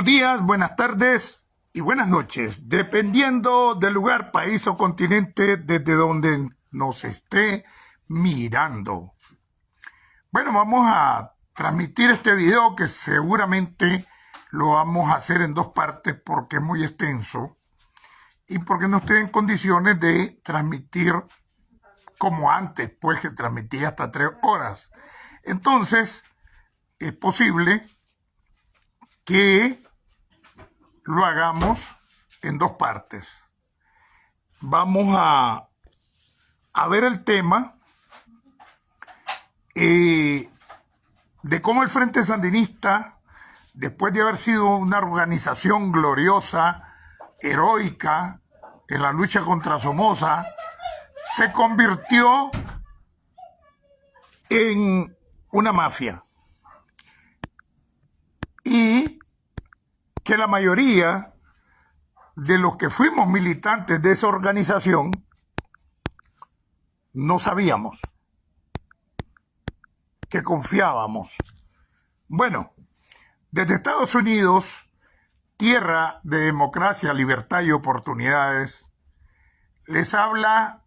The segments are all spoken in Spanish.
Buenos días, buenas tardes y buenas noches, dependiendo del lugar, país o continente desde donde nos esté mirando. Bueno, vamos a transmitir este video que seguramente lo vamos a hacer en dos partes porque es muy extenso y porque no estoy en condiciones de transmitir como antes, pues que transmitía hasta 3 horas. Entonces, es posible que lo hagamos en dos partes. Vamos a ver el tema de cómo el Frente Sandinista, después de haber sido una organización gloriosa, heroica, en la lucha contra Somoza, se convirtió en una mafia. Y que la mayoría de los que fuimos militantes de esa organización no sabíamos, que confiábamos. Bueno, desde Estados Unidos, tierra de democracia, libertad y oportunidades, les habla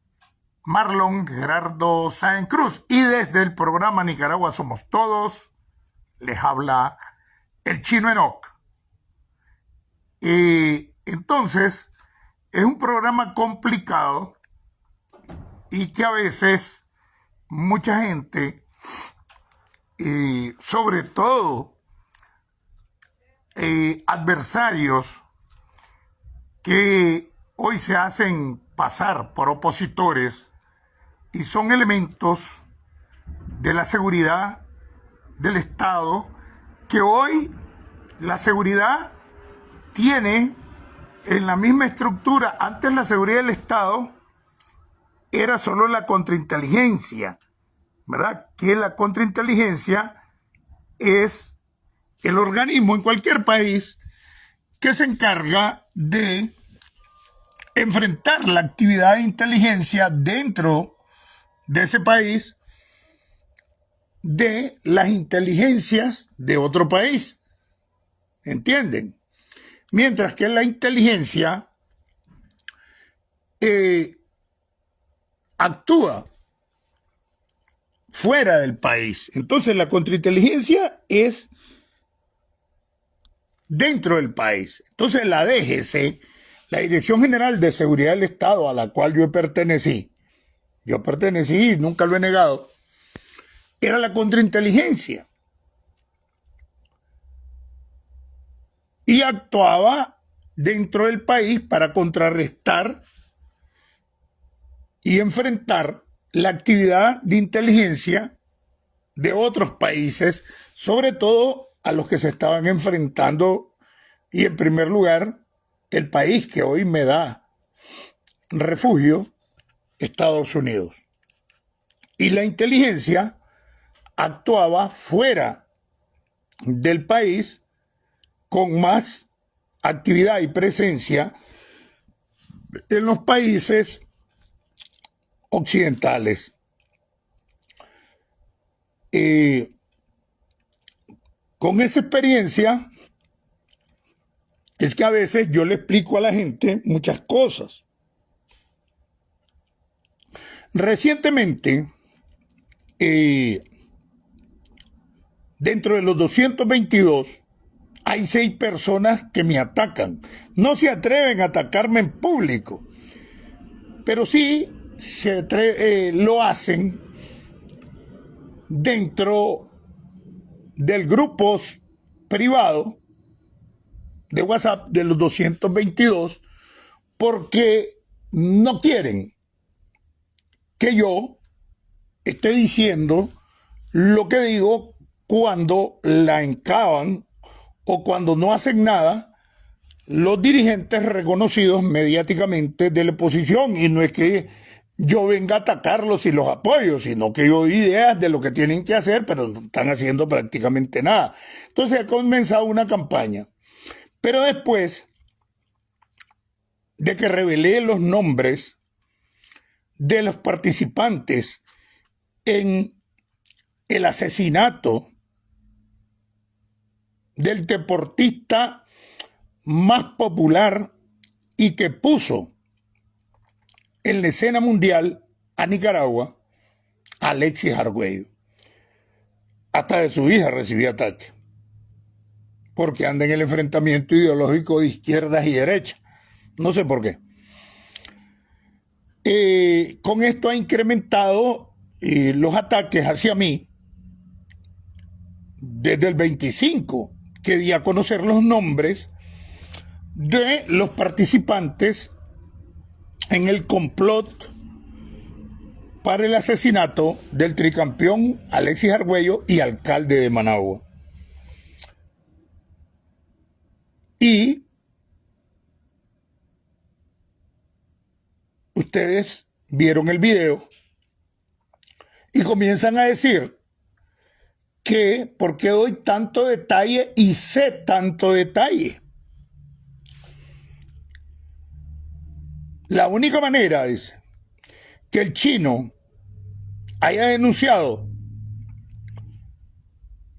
Marlon Gerardo Sáenz Cruz, y desde el programa Nicaragua Somos Todos les habla el Chino Enoc. Entonces, es un programa complicado y que a veces mucha gente, sobre todo adversarios que hoy se hacen pasar por opositores y son elementos de la seguridad del Estado, que hoy la seguridad tiene en la misma estructura. Antes la seguridad del Estado era solo la contrainteligencia, ¿verdad? Que la contrainteligencia es el organismo en cualquier país que se encarga de enfrentar la actividad de inteligencia dentro de ese país de las inteligencias de otro país. ¿Entienden? Mientras que la inteligencia actúa fuera del país. Entonces la contrainteligencia es dentro del país. Entonces la DGC, la Dirección General de Seguridad del Estado, a la cual yo pertenecí y nunca lo he negado, era la contrainteligencia. Y actuaba dentro del país para contrarrestar y enfrentar la actividad de inteligencia de otros países, sobre todo a los que se estaban enfrentando, y en primer lugar, el país que hoy me da refugio, Estados Unidos. Y la inteligencia actuaba fuera del país con más actividad y presencia en los países occidentales. Con esa experiencia es que a veces yo le explico a la gente muchas cosas. Recientemente, dentro de los 222, hay 6 personas que me atacan. No se atreven a atacarme en público, pero sí lo hacen dentro del grupo privado de WhatsApp de los 222, porque no quieren que yo esté diciendo lo que digo cuando la encaban o cuando no hacen nada los dirigentes reconocidos mediáticamente de la oposición. Y no es que yo venga a atacarlos y los apoyo, sino que yo doy ideas de lo que tienen que hacer, pero no están haciendo prácticamente nada. Entonces ha comenzado una campaña. Pero después de que revelé los nombres de los participantes en el asesinato del deportista más popular y que puso en la escena mundial a Nicaragua, Alexis Argüello. Hasta de su hija recibía ataques, porque anda en el enfrentamiento ideológico de izquierdas y derechas. No sé por qué. Con esto ha incrementado los ataques hacia mí desde el 25, que di a conocer los nombres de los participantes en el complot para el asesinato del tricampeón Alexis Argüello y alcalde de Managua. Y ustedes vieron el video y comienzan a decir que por qué doy tanto detalle y sé tanto detalle. La única manera, dice, que el chino haya denunciado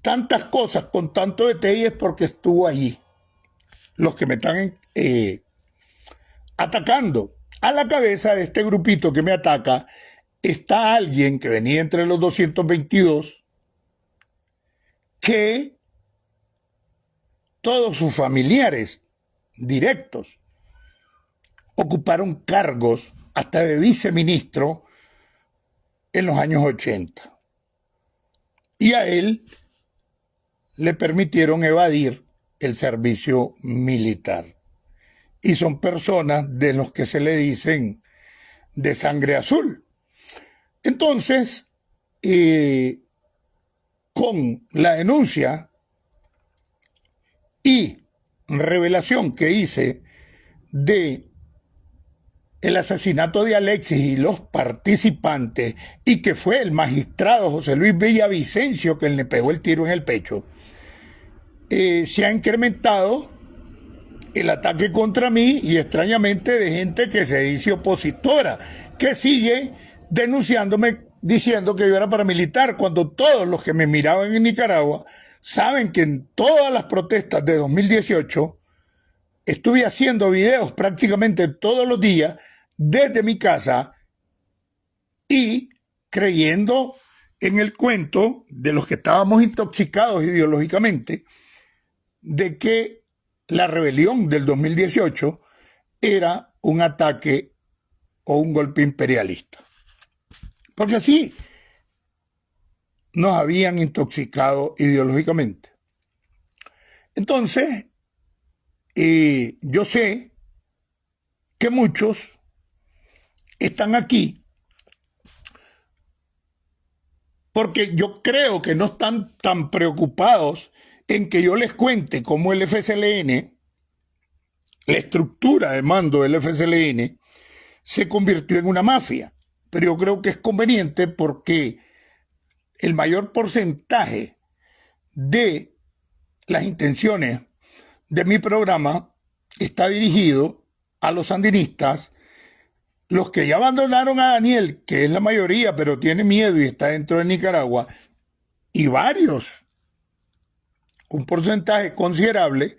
tantas cosas con tanto detalle es porque estuvo allí. Los que me están atacando. A la cabeza de este grupito que me ataca está alguien que venía entre los 222, que todos sus familiares directos ocuparon cargos hasta de viceministro en los años 80. Y a él le permitieron evadir el servicio militar. Y son personas de los que se le dicen de sangre azul. Entonces, con la denuncia y revelación que hice de el asesinato de Alexis y los participantes, y que fue el magistrado José Luis Villavicencio quien le pegó el tiro en el pecho, se ha incrementado el ataque contra mí, y extrañamente de gente que se dice opositora, que sigue denunciándome diciendo que yo era paramilitar, cuando todos los que me miraban en Nicaragua saben que en todas las protestas de 2018 estuve haciendo videos prácticamente todos los días desde mi casa y creyendo en el cuento de los que estábamos intoxicados ideológicamente de que la rebelión del 2018 era un ataque o un golpe imperialista. Porque así nos habían intoxicado ideológicamente. Entonces, yo sé que muchos están aquí porque yo creo que no están tan preocupados en que yo les cuente cómo el FSLN, la estructura de mando del FSLN, se convirtió en una mafia. Pero yo creo que es conveniente porque el mayor porcentaje de las intenciones de mi programa está dirigido a los sandinistas, los que ya abandonaron a Daniel, que es la mayoría, pero tiene miedo y está dentro de Nicaragua, y varios, un porcentaje considerable,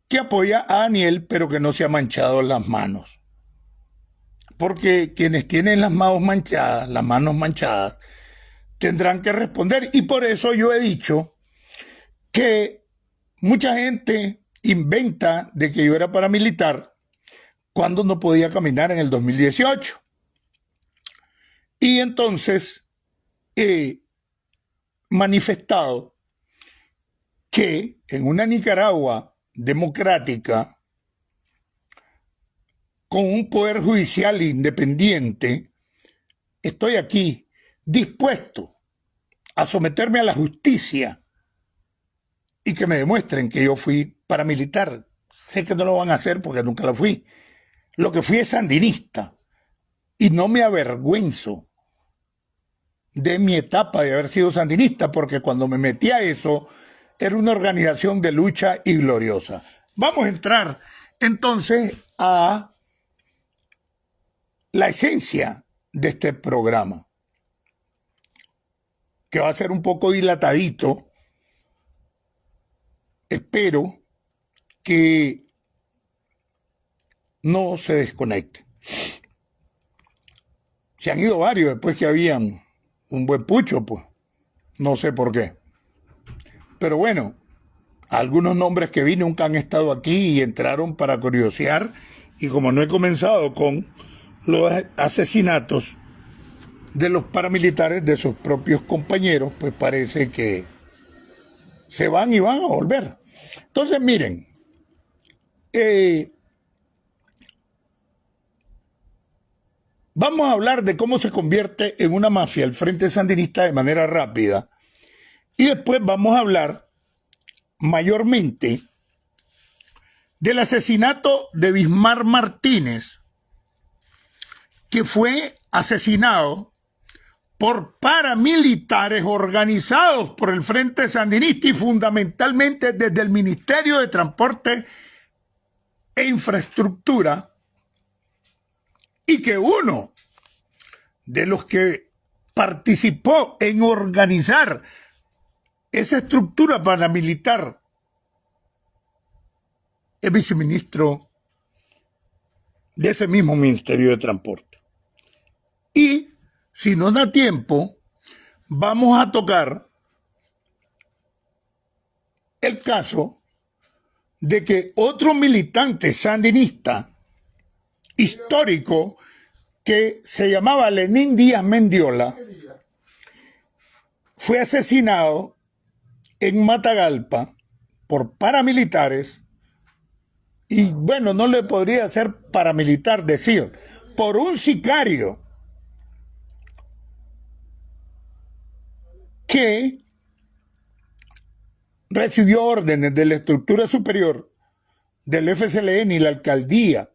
que apoya a Daniel, pero que no se ha manchado las manos. Porque quienes tienen las manos manchadas, tendrán que responder. Y por eso yo he dicho que mucha gente inventa de que yo era paramilitar cuando no podía caminar en el 2018. Y entonces he manifestado que en una Nicaragua democrática, con un poder judicial independiente, estoy aquí dispuesto a someterme a la justicia y que me demuestren que yo fui paramilitar. Sé que no lo van a hacer porque nunca lo fui. Lo que fui es sandinista y no me avergüenzo de mi etapa de haber sido sandinista, porque cuando me metí a eso era una organización de lucha y gloriosa. Vamos a entrar entonces a la esencia de este programa, que va a ser un poco dilatadito. Espero que no se desconecten. Se han ido varios después que habían un buen pucho, pues. No sé por qué. Pero bueno, algunos nombres que vi nunca han estado aquí y entraron para curiosear. Y como no he comenzado con los asesinatos de los paramilitares, de sus propios compañeros, pues parece que se van y van a volver. Entonces, miren, vamos a hablar de cómo se convierte en una mafia el Frente Sandinista de manera rápida. Y después vamos a hablar mayormente del asesinato de Bismar Martínez, que fue asesinado por paramilitares organizados por el Frente Sandinista y fundamentalmente desde el Ministerio de Transporte e Infraestructura, y que uno de los que participó en organizar esa estructura paramilitar es viceministro de ese mismo Ministerio de Transporte. Y si no da tiempo, vamos a tocar el caso de que otro militante sandinista histórico que se llamaba Lenín Díaz Mendiola fue asesinado en Matagalpa por paramilitares, y bueno, no le podría ser paramilitar decir, por un sicario que recibió órdenes de la estructura superior del FSLN y la alcaldía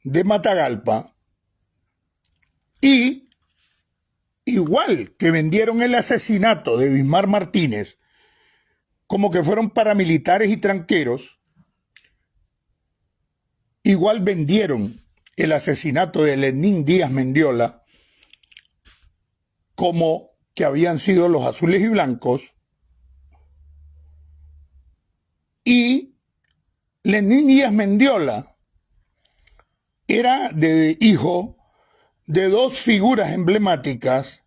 de Matagalpa, y igual que vendieron el asesinato de Bismar Martínez como que fueron paramilitares y tranqueros, igual vendieron el asesinato de Lenín Díaz Mendiola como que habían sido los azules y blancos. Y Lenín Díaz Mendiola era hijo de dos figuras emblemáticas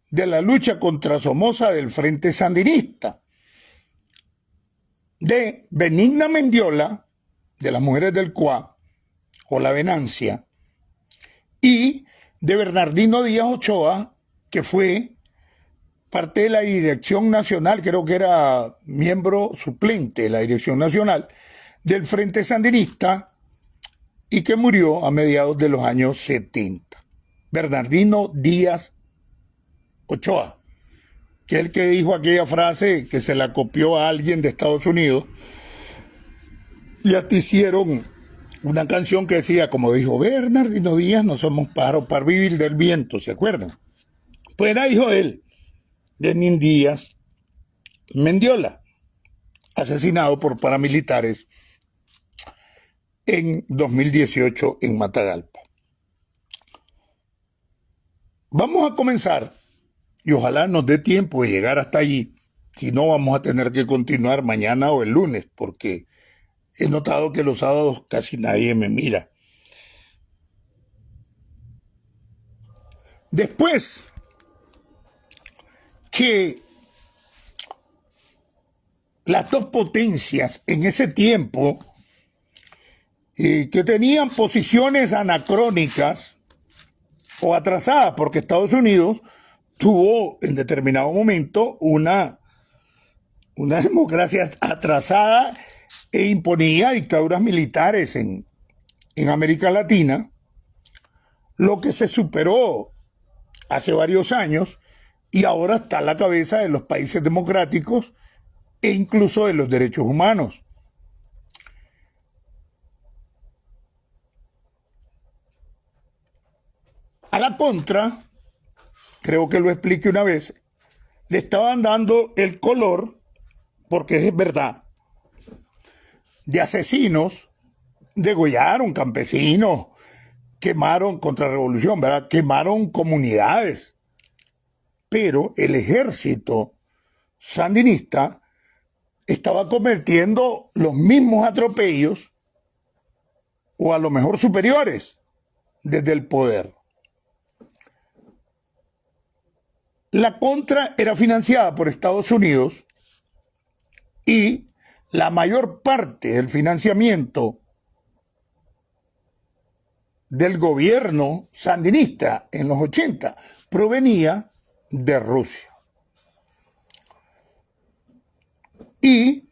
de la lucha contra Somoza del Frente Sandinista, de Benigna Mendiola, de las mujeres del CUA, o la Venancia, y de Bernardino Díaz Ochoa, que fue parte de la Dirección Nacional, creo que era miembro suplente de la Dirección Nacional del Frente Sandinista, y que murió a mediados de los años 70. Bernardino Díaz Ochoa, que es el que dijo aquella frase que se la copió a alguien de Estados Unidos, y hasta hicieron una canción que decía, como dijo Bernardino Díaz, no somos pájaros para vivir del viento, ¿se acuerdan? Pues era hijo de él, Lenín Díaz Mendiola, asesinado por paramilitares en 2018 en Matagalpa. Vamos a comenzar, y ojalá nos dé tiempo de llegar hasta allí. Si no, vamos a tener que continuar mañana o el lunes, porque he notado que los sábados casi nadie me mira. Después que las dos potencias en ese tiempo, que tenían posiciones anacrónicas o atrasadas, porque Estados Unidos tuvo en determinado momento una democracia atrasada e imponía dictaduras militares en América Latina, lo que se superó hace varios años y ahora está a la cabeza de los países democráticos e incluso de los derechos humanos. A la contra, creo que lo expliqué una vez, le estaban dando el color, porque es verdad, de asesinos, degollaron campesinos, quemaron contrarrevolución, ¿verdad? Quemaron comunidades. Pero el ejército sandinista estaba cometiendo los mismos atropellos o a lo mejor superiores desde el poder. La contra era financiada por Estados Unidos y la mayor parte del financiamiento del gobierno sandinista en los 80 provenía de Rusia. Y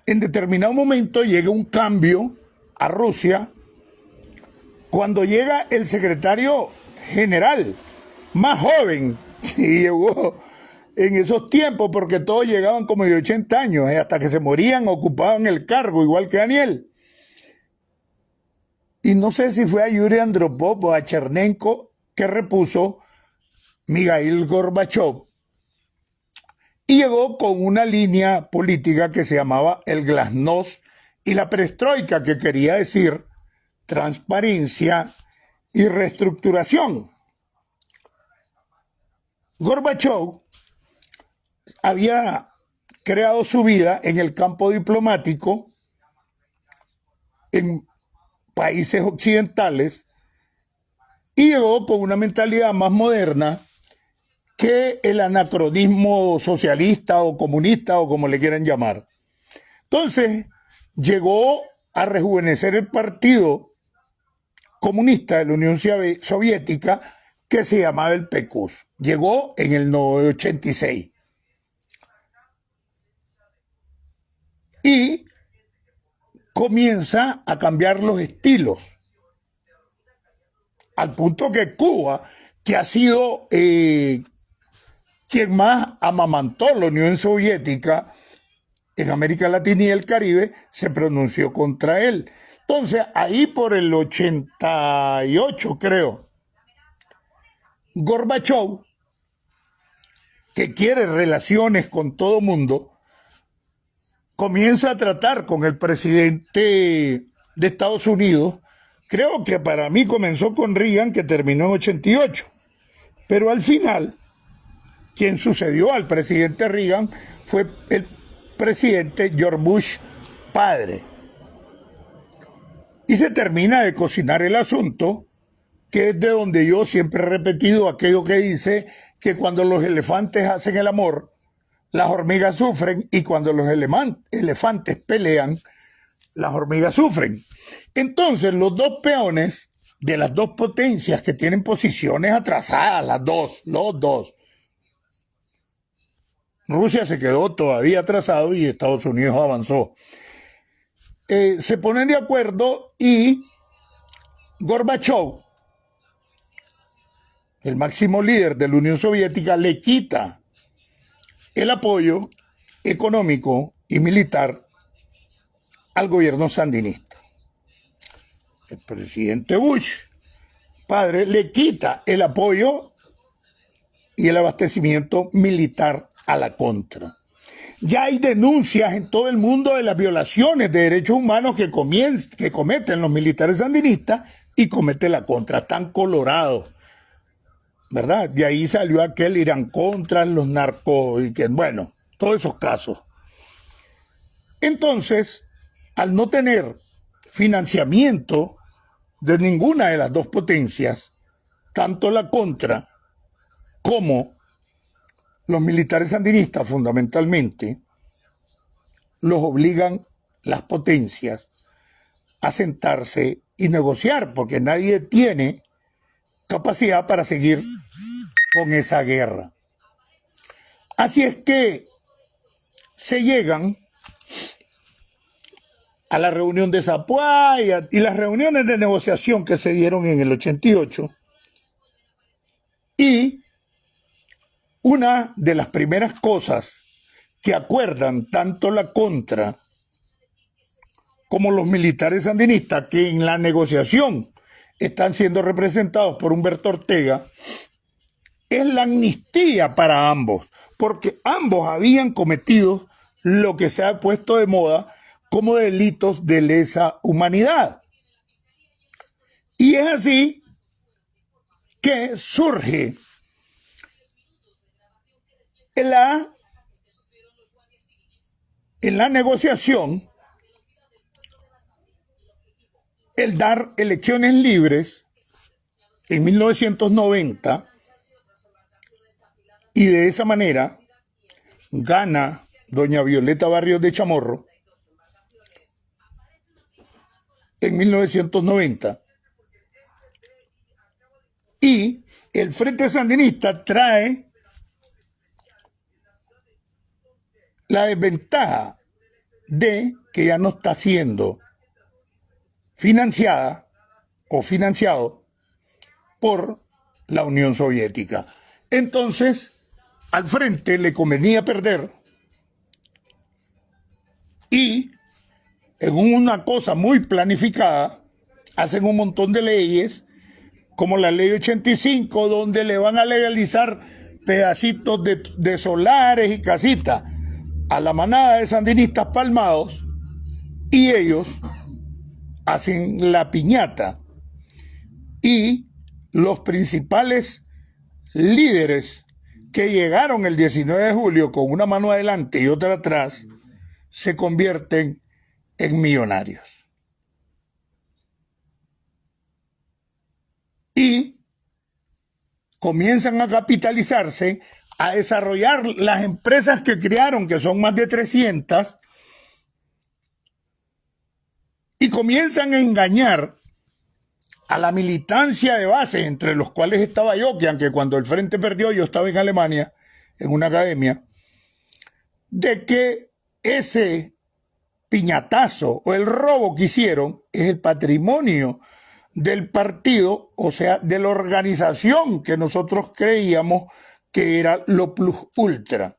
en determinado momento llega un cambio a Rusia cuando llega el secretario general más joven y llegó en esos tiempos, porque todos llegaban como de 80 años, hasta que se morían ocupaban el cargo, igual que Daniel. Y no sé si fue a Yuri Andropov o a Chernenko que repuso Mikhail Gorbachev, y llegó con una línea política que se llamaba el glasnost y la perestroika, que quería decir transparencia y reestructuración. Gorbachev había creado su vida en el campo diplomático en países occidentales y llegó con una mentalidad más moderna que el anacronismo socialista o comunista o como le quieran llamar. Entonces llegó a rejuvenecer el partido comunista de la Unión Soviética, que se llamaba el PQS. Llegó en el 86. Y comienza a cambiar los estilos, al punto que Cuba, que ha sido quien más amamantó la Unión Soviética en América Latina y el Caribe, se pronunció contra él. Entonces, ahí por el 88, creo, Gorbachev, que quiere relaciones con todo mundo, comienza a tratar con el presidente de Estados Unidos. Creo que para mí comenzó con Reagan, que terminó en 88. Pero al final, quien sucedió al presidente Reagan fue el presidente George Bush padre. Y se termina de cocinar el asunto, que es de donde yo siempre he repetido aquello que dice que cuando los elefantes hacen el amor, las hormigas sufren, y cuando los elefantes pelean, las hormigas sufren. Entonces, los dos peones de las dos potencias que tienen posiciones atrasadas, los dos. Rusia se quedó todavía atrasado y Estados Unidos avanzó. Se ponen de acuerdo y Gorbachev, el máximo líder de la Unión Soviética, le quita el apoyo económico y militar al gobierno sandinista. El presidente Bush, padre, le quita el apoyo y el abastecimiento militar a la contra. Ya hay denuncias en todo el mundo de las violaciones de derechos humanos que cometen los militares sandinistas y comete la contra. Están colorados, ¿verdad? De ahí salió aquel Irán contra los narcos y que, bueno, todos esos casos. Entonces, al no tener financiamiento de ninguna de las dos potencias, tanto la contra como los militares sandinistas fundamentalmente, los obligan las potencias a sentarse y negociar, porque nadie tiene capacidad para seguir con esa guerra. Así es que se llegan a la reunión de Zapuay y las reuniones de negociación que se dieron en el 88, y una de las primeras cosas que acuerdan tanto la contra como los militares sandinistas, que en la negociación están siendo representados por Humberto Ortega, es la amnistía para ambos, porque ambos habían cometido lo que se ha puesto de moda como delitos de lesa humanidad. Y es así que surge en la negociación el dar elecciones libres en 1990 y de esa manera gana doña Violeta Barrios de Chamorro en 1990 y el Frente Sandinista trae la desventaja de que ya no está siendo financiada o financiado por la Unión Soviética. Entonces, al frente le convenía perder y en una cosa muy planificada hacen un montón de leyes como la ley 85 donde le van a legalizar pedacitos de solares y casitas a la manada de sandinistas palmados y ellos hacen la piñata y los principales líderes que llegaron el 19 de julio con una mano adelante y otra atrás se convierten en millonarios. Y comienzan a capitalizarse, a desarrollar las empresas que crearon, que son más de 300, y comienzan a engañar a la militancia de base, entre los cuales estaba yo, que aunque cuando el Frente perdió yo estaba en Alemania, en una academia, de que ese piñatazo o el robo que hicieron es el patrimonio del partido, o sea, de la organización que nosotros creíamos que era lo plus ultra.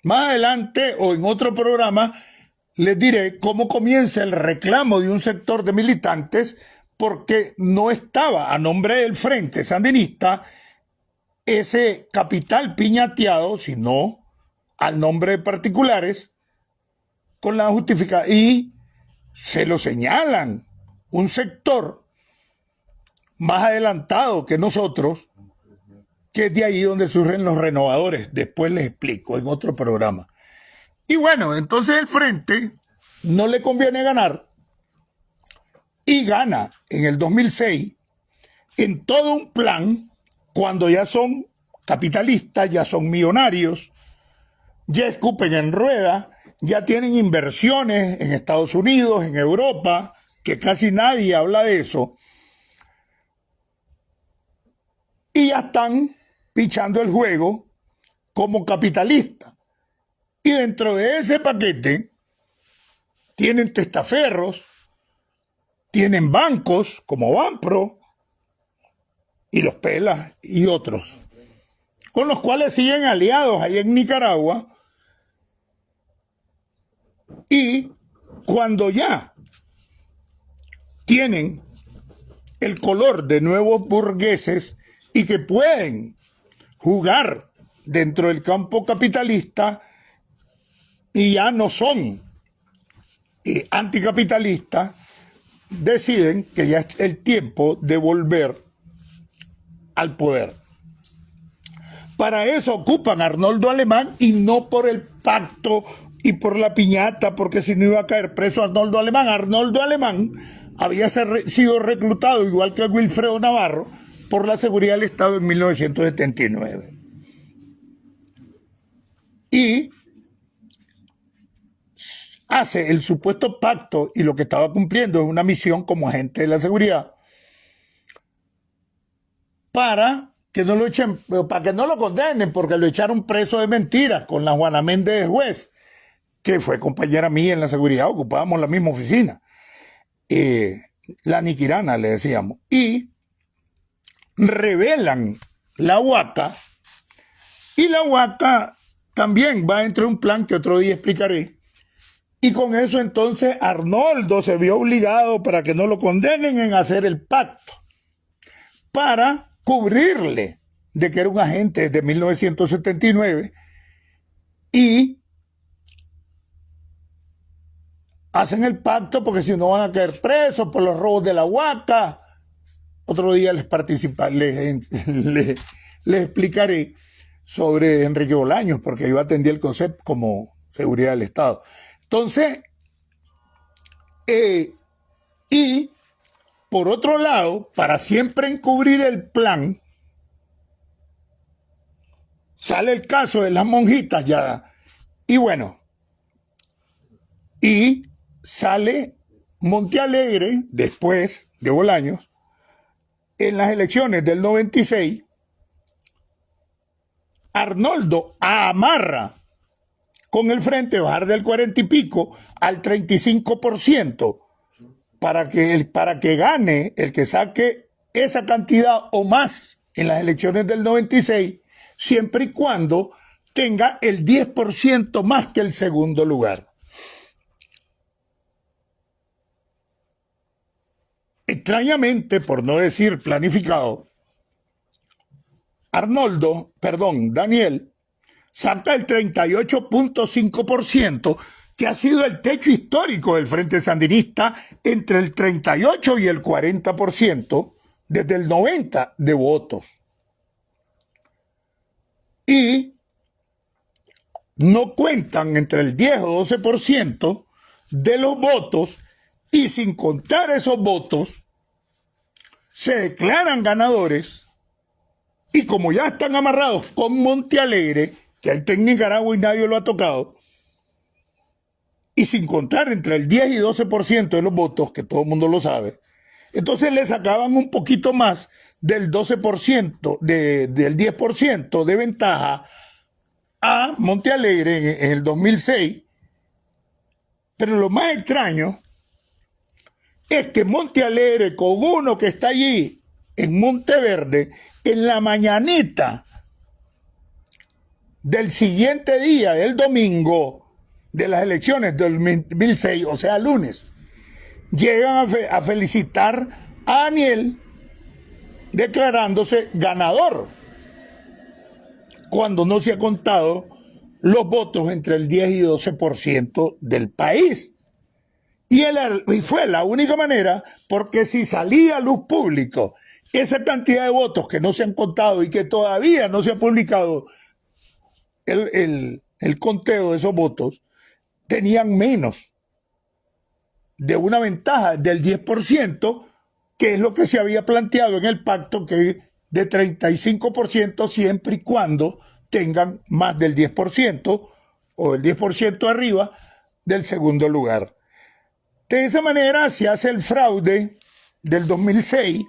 Más adelante o en otro programa les diré cómo comienza el reclamo de un sector de militantes porque no estaba a nombre del Frente Sandinista ese capital piñateado, sino al nombre de particulares con la justificación y se lo señalan un sector más adelantado que nosotros, que es de ahí donde surgen los renovadores. Después les explico en otro programa. Y bueno, entonces el Frente no le conviene ganar y gana en el 2006 en todo un plan cuando ya son capitalistas, ya son millonarios, ya escupen en rueda, ya tienen inversiones en Estados Unidos, en Europa, que casi nadie habla de eso, y ya están pichando el juego como capitalistas. Y dentro de ese paquete tienen testaferros, tienen bancos como Banpro y los Pelas y otros, con los cuales siguen aliados ahí en Nicaragua. Y cuando ya tienen el color de nuevos burgueses y que pueden jugar dentro del campo capitalista y ya no son anticapitalistas, deciden que ya es el tiempo de volver al poder. Para eso ocupan a Arnoldo Alemán y no por el pacto y por la piñata, porque si no iba a caer preso Arnoldo Alemán. Arnoldo Alemán había sido reclutado, igual que Wilfredo Navarro, por la seguridad del Estado en 1979. Y hace el supuesto pacto y lo que estaba cumpliendo es una misión como agente de la seguridad para que no lo echen, para que no lo condenen, porque lo echaron preso de mentiras con la Juana Méndez de juez, que fue compañera mía en la seguridad, ocupábamos la misma oficina. La Niquirana le decíamos. Y revelan la Huaca, y la Huaca también va entre un plan que otro día explicaré. Y con eso entonces Arnoldo se vio obligado, para que no lo condenen, en hacer el pacto para cubrirle de que era un agente de 1979 y hacen el pacto porque si no van a caer presos por los robos de la Huaca. Otro día les explicaré sobre Enrique Bolaños, porque yo atendí el concepto como seguridad del Estado. Entonces, Y por otro lado, para siempre encubrir el plan, sale el caso de las monjitas ya. Y bueno, y sale Montealegre, después de Bolaños, en las elecciones del 96, Arnoldo amarra con el frente bajar del 40 y pico al 35% para que gane el que saque esa cantidad o más en las elecciones del 96, siempre y cuando tenga el 10% más que el segundo lugar. Extrañamente, por no decir planificado, Daniel, saca el 38.5%, que ha sido el techo histórico del Frente Sandinista entre el 38 y el 40% desde el 90 de votos. Y no cuentan entre el 10 o 12% de los votos, y sin contar esos votos, se declaran ganadores, y como ya están amarrados con Montealegre, que ahí está en Nicaragua y nadie lo ha tocado, y sin contar entre el 10 y 12% de los votos, que todo el mundo lo sabe, entonces le sacaban un poquito más del 12%, del 10% de ventaja a Montealegre en el 2006. Pero lo más extraño es que Montealegre, con uno que está allí en Monteverde, en la mañanita del siguiente día, del domingo de las elecciones del 2006, o sea, lunes, llegan a felicitar a Daniel declarándose ganador, cuando no se ha contado los votos entre el 10 y 12% del país. Y fue la única manera, porque si salía a luz público esa cantidad de votos que no se han contado y que todavía no se ha publicado el conteo de esos votos, tenían menos de una ventaja del 10%, que es lo que se había planteado en el pacto, que de 35% siempre y cuando tengan más del 10% o el 10% arriba del segundo lugar. De esa manera se hace el fraude del 2006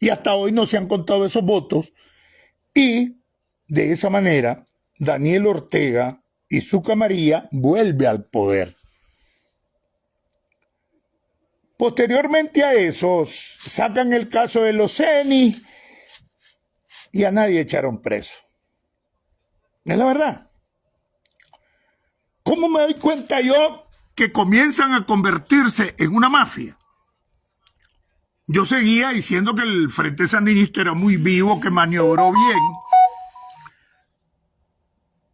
y hasta hoy no se han contado esos votos, y de esa manera Daniel Ortega y su camarilla vuelve al poder. Posteriormente a eso sacan el caso de los CENI y a nadie echaron preso. Es la verdad. ¿Cómo me doy cuenta yo que comienzan a convertirse en una mafia? Yo seguía diciendo que el Frente Sandinista era muy vivo, que maniobró bien,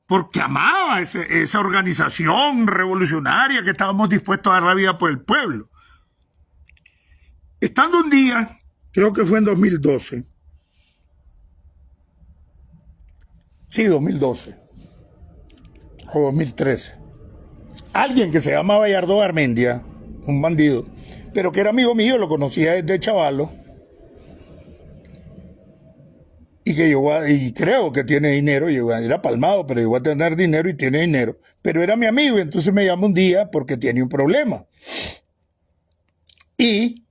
porque amaba esa organización revolucionaria, que estábamos dispuestos a dar la vida por el pueblo. Estando un día, creo que fue en 2012, sí, 2012 o 2013, alguien que se llama Bayardo Garmendia, un bandido, pero que era amigo mío, lo conocía desde chavalo, y creo que tiene dinero, era palmado, pero llegó a tener dinero y tiene dinero, pero era mi amigo, y entonces me llama un día porque tiene un problema. Y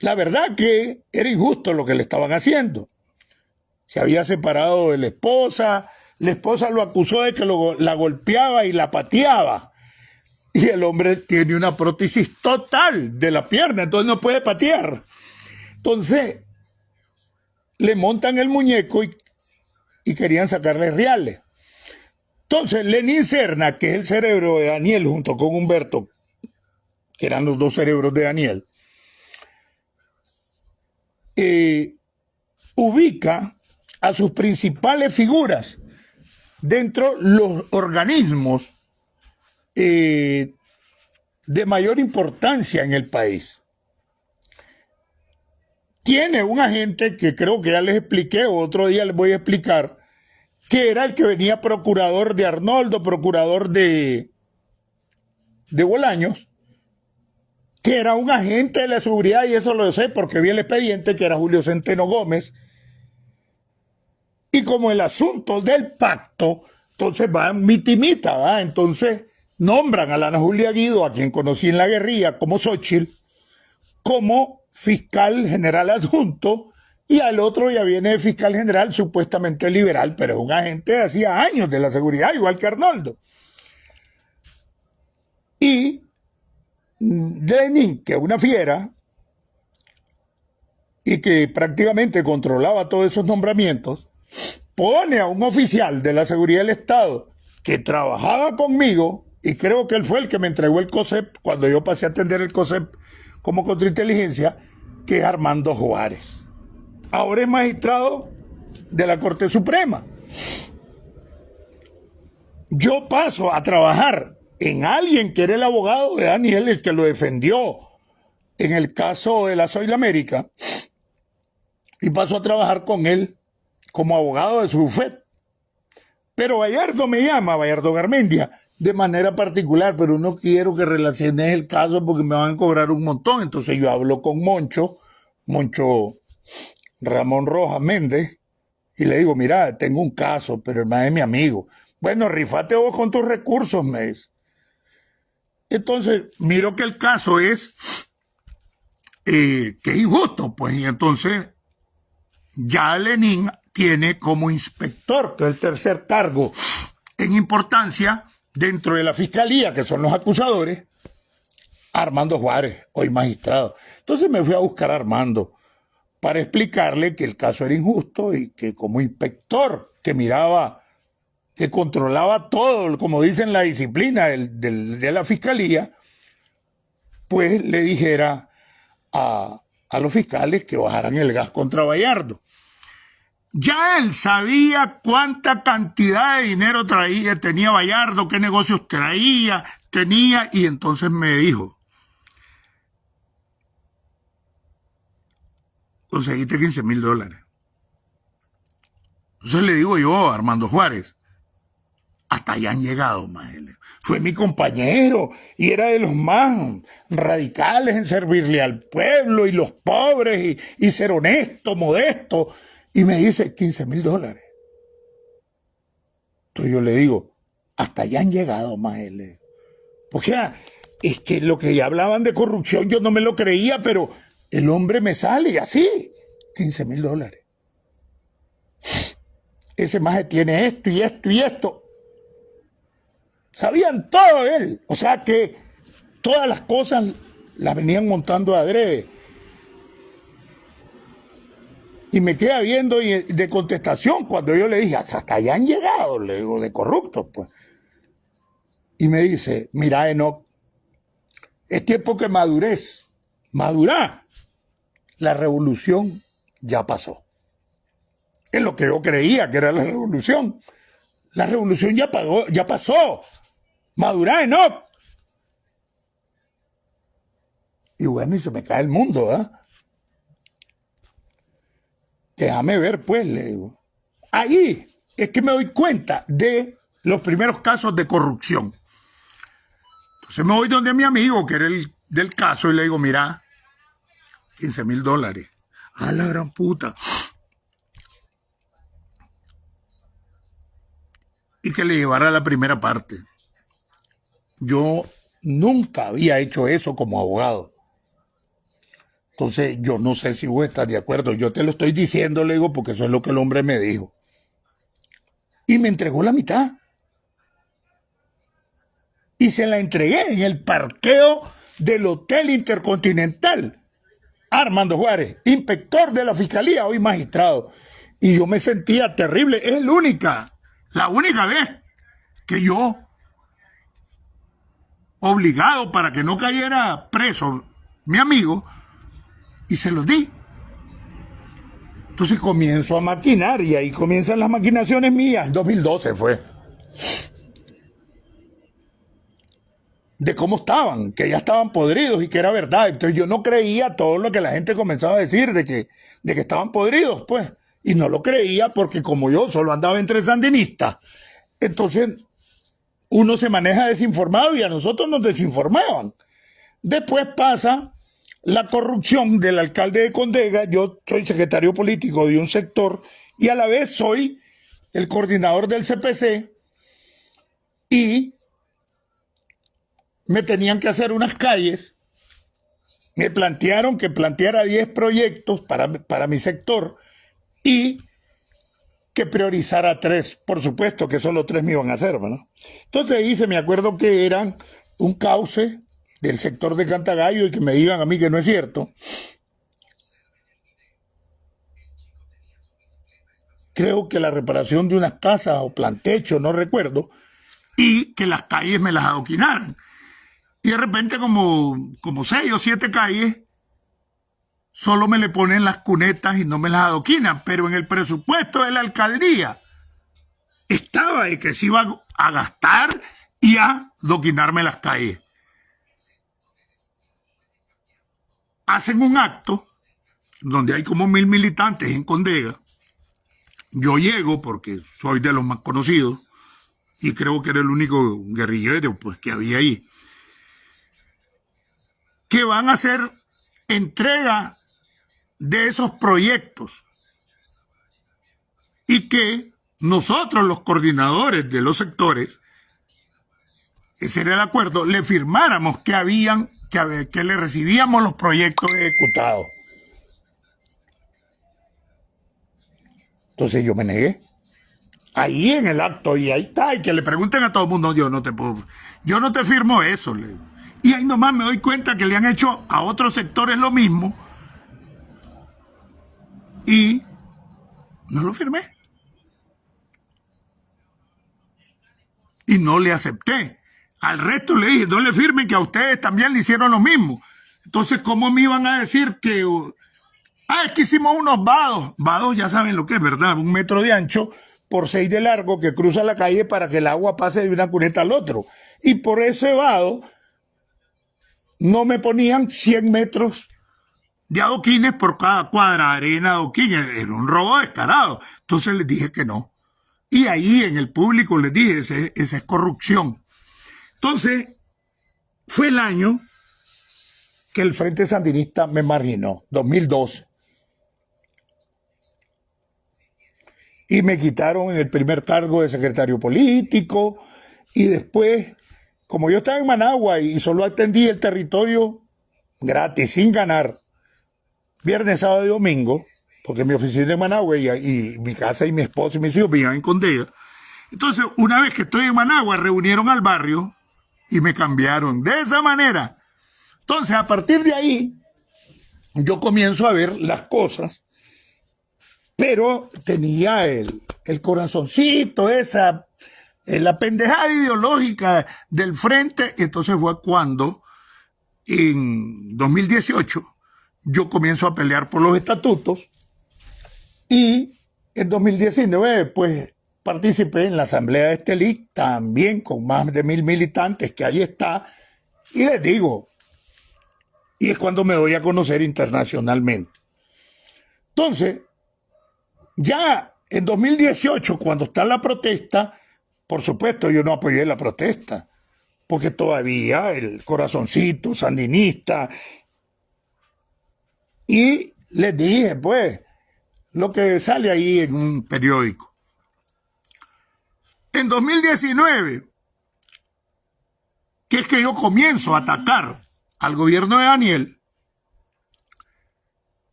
la verdad que era injusto lo que le estaban haciendo. Se había separado de la esposa lo acusó de que la golpeaba y la pateaba. Y el hombre tiene una prótesis total de la pierna, entonces no puede patear. Entonces, le montan el muñeco y querían sacarle reales. Entonces, Lenín Serna, que es el cerebro de Daniel junto con Humberto, que eran los dos cerebros de Daniel, ubica a sus principales figuras dentro de los organismos de mayor importancia en el país. Tiene un agente que creo que ya les expliqué, o otro día les voy a explicar, que era el que venía procurador de Arnoldo, procurador de Bolaños, que era un agente de la seguridad, y eso lo sé porque vi el expediente, que era Julio Centeno Gómez. Y como el asunto del pacto, entonces van mitimita, ¿va? Entonces nombran a la Ana Julia Guido, a quien conocí en la guerrilla, como Xochitl, como fiscal general adjunto, y al otro ya viene de fiscal general supuestamente liberal, pero es un agente de hacía años de la seguridad, igual que Arnoldo. Y Lenin, que es una fiera, y que prácticamente controlaba todos esos nombramientos, pone a un oficial de la seguridad del Estado que trabajaba conmigo, y creo que él fue el que me entregó el COSEP cuando yo pasé a atender el COSEP como contrainteligencia, que es Armando Juárez. Ahora es magistrado de la Corte Suprema. Yo paso a trabajar en alguien que era el abogado de Daniel, el que lo defendió en el caso de la Zoila América, y paso a trabajar con él como abogado de su bufete. Pero Gallardo me llama, Gallardo Garmendia, de manera particular, pero no quiero que relaciones el caso porque me van a cobrar un montón. Entonces yo hablo con Moncho Ramón Rojas Méndez, y le digo, mira, tengo un caso, pero el más es mi amigo. Bueno, rifate vos con tus recursos, me dice. Entonces, miro que el caso es que es injusto, pues, y entonces ya Lenin tiene como inspector, que es el tercer cargo en importancia dentro de la fiscalía, que son los acusadores, Armando Juárez, hoy magistrado. Entonces me fui a buscar a Armando para explicarle que el caso era injusto y que como inspector que miraba, que controlaba todo, como dicen la disciplina de la fiscalía, pues le dijera a los fiscales que bajaran el gas contra Gallardo. Ya él sabía cuánta cantidad de dinero tenía Gallardo, qué negocios tenía, y entonces me dijo, conseguiste $15,000. Entonces le digo yo a Armando Juárez, hasta allá han llegado, maestro. Fue mi compañero y era de los más radicales en servirle al pueblo y los pobres y ser honesto, modesto. Y me dice $15,000. Entonces yo le digo, hasta allá han llegado, maestro. O sea, es que lo que ya hablaban de corrupción yo no me lo creía, pero el hombre me sale así, $15,000. Ese maje tiene esto y esto y esto. Sabían todo de él. O sea que todas las cosas las venían montando adrede. Y me queda viendo de contestación cuando yo le dije, hasta allá han llegado, le digo, de corruptos, pues. Y me dice, mira, Enoch, es tiempo que madurá. La revolución ya pasó. Es lo que yo creía que era la revolución. La revolución ya pasó. Madurá, Enoch. Y bueno, y se me cae el mundo, ¿eh? Déjame ver, pues, le digo. Ahí es que me doy cuenta de los primeros casos de corrupción. Entonces me voy donde mi amigo, que era el del caso, y le digo, mira, $15,000. A la gran puta. Y que le llevara la primera parte. Yo nunca había hecho eso como abogado. Entonces, yo no sé si vos estás de acuerdo. Yo te lo estoy diciendo, le digo, porque eso es lo que el hombre me dijo. Y me entregó la mitad. Y se la entregué en el parqueo del Hotel Intercontinental. Armando Juárez, inspector de la fiscalía, hoy magistrado. Y yo me sentía terrible. Es la única vez que yo, obligado para que no cayera preso mi amigo, y se los di. Entonces comienzo a maquinar y ahí comienzan las maquinaciones mías. 2012 fue. De cómo estaban, que ya estaban podridos y que era verdad. Entonces yo no creía todo lo que la gente comenzaba a decir de que estaban podridos, pues. Y no lo creía porque como yo solo andaba entre sandinistas, entonces uno se maneja desinformado y a nosotros nos desinformaban. Después pasa la corrupción del alcalde de Condega. Yo soy secretario político de un sector y a la vez soy el coordinador del CPC y me tenían que hacer unas calles. Me plantearon que planteara 10 proyectos para mi sector y que priorizara 3. Por supuesto que solo 3 me iban a hacer, ¿no? Entonces hice, me acuerdo que eran un cauce del sector de Cantagallo y que me digan a mí que no es cierto. Creo que la reparación de unas casas o plantecho, no recuerdo, y que las calles me las adoquinaran. Y de repente como 6 o 7 calles solo me le ponen las cunetas y no me las adoquinan, pero en el presupuesto de la alcaldía estaba de que se iba a gastar y a adoquinarme las calles. Hacen un acto donde hay como 1000 militantes en Condega. Yo llego porque soy de los más conocidos y creo que era el único guerrillero pues, que había ahí, que van a hacer entrega de esos proyectos y que nosotros los coordinadores de los sectores, ese era el acuerdo, le firmáramos que le recibíamos los proyectos ejecutados. Entonces yo me negué. Ahí en el acto, y ahí está, y que le pregunten a todo el mundo, yo no te firmo eso. Y ahí nomás me doy cuenta que le han hecho a otros sectores lo mismo y no lo firmé. Y no le acepté. Al resto le dije, no le firmen que a ustedes también le hicieron lo mismo. Entonces, ¿cómo me iban a decir que... es que hicimos unos vados. Vados ya saben lo que es, ¿verdad? 1 metro de ancho por 6 de largo que cruza la calle para que el agua pase de una cuneta al otro. Y por ese vado no me ponían 100 metros de adoquines por cada cuadra de arena adoquín. Era un robo descarado. Entonces les dije que no. Y ahí en el público les dije, esa es corrupción. Entonces, fue el año que el Frente Sandinista me marginó, 2012. Y me quitaron el primer cargo de secretario político. Y después, como yo estaba en Managua y solo atendí el territorio gratis, sin ganar, viernes, sábado y domingo, porque mi oficina en Managua y mi casa y mi esposo y mis hijos vivían en Condega. Entonces, una vez que estoy en Managua, reunieron al barrio y me cambiaron de esa manera. Entonces, a partir de ahí, yo comienzo a ver las cosas, pero tenía el corazoncito, la pendejada ideológica del frente. Entonces fue cuando, en 2018, yo comienzo a pelear por los estatutos y en 2019, pues, participé en la asamblea de Estelí, también con más de 1000 militantes, que ahí está, y les digo, y es cuando me doy a conocer internacionalmente. Entonces, ya en 2018, cuando está la protesta, por supuesto yo no apoyé la protesta, porque todavía el corazoncito sandinista, y les dije, pues, lo que sale ahí en un periódico. En 2019, que es que yo comienzo a atacar al gobierno de Daniel,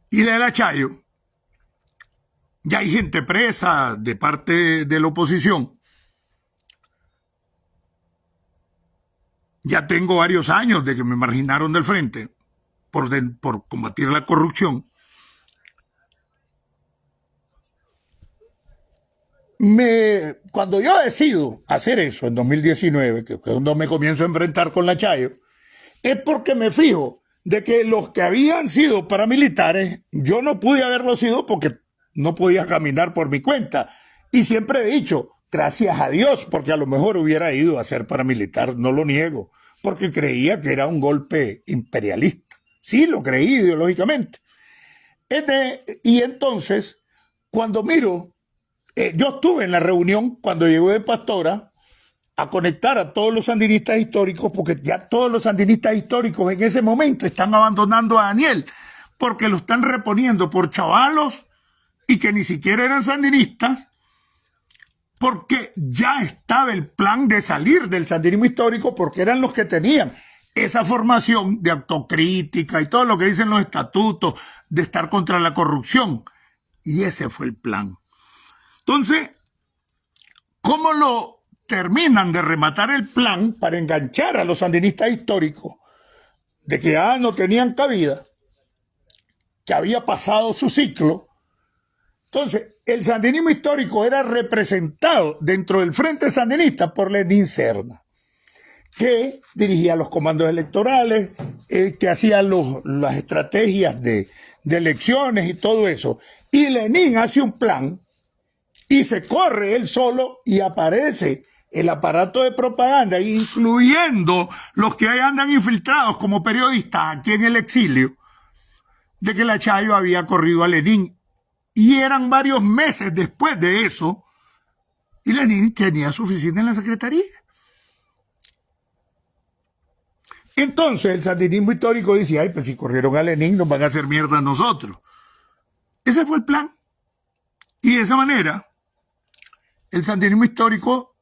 y le da Chayo, ya hay gente presa de parte de la oposición. Ya tengo varios años de que me marginaron del frente por combatir la corrupción. Cuando yo decido hacer eso en 2019, que es cuando me comienzo a enfrentar con la Chayo, es porque me fijo de que los que habían sido paramilitares, yo no pude haberlo sido porque no podía caminar por mi cuenta. Y siempre he dicho, gracias a Dios, porque a lo mejor hubiera ido a ser paramilitar, no lo niego, porque creía que era un golpe imperialista. Sí, lo creí ideológicamente. Y entonces, cuando miro, yo estuve en la reunión cuando llegó de Pastora a conectar a todos los sandinistas históricos, porque ya todos los sandinistas históricos en ese momento están abandonando a Daniel, porque lo están reponiendo por chavalos y que ni siquiera eran sandinistas, porque ya estaba el plan de salir del sandinismo histórico, porque eran los que tenían esa formación de autocrítica y todo lo que dicen los estatutos, de estar contra la corrupción. Y ese fue el plan. Entonces, ¿cómo lo terminan de rematar el plan para enganchar a los sandinistas históricos de que ya no tenían cabida, que había pasado su ciclo? Entonces, el sandinismo histórico era representado dentro del Frente Sandinista por Lenín Serna, que dirigía los comandos electorales, que hacía las estrategias de elecciones y todo eso. Y Lenín hace un plan y se corre él solo y aparece el aparato de propaganda, incluyendo los que ahí andan infiltrados como periodistas aquí en el exilio, de que la Chayo había corrido a Lenín. Y eran varios meses después de eso, y Lenín tenía su oficina en la Secretaría. Entonces el sandinismo histórico dice, ay, pues si corrieron a Lenín nos van a hacer mierda a nosotros. Ese fue el plan. Y de esa manera, el sandinismo histórico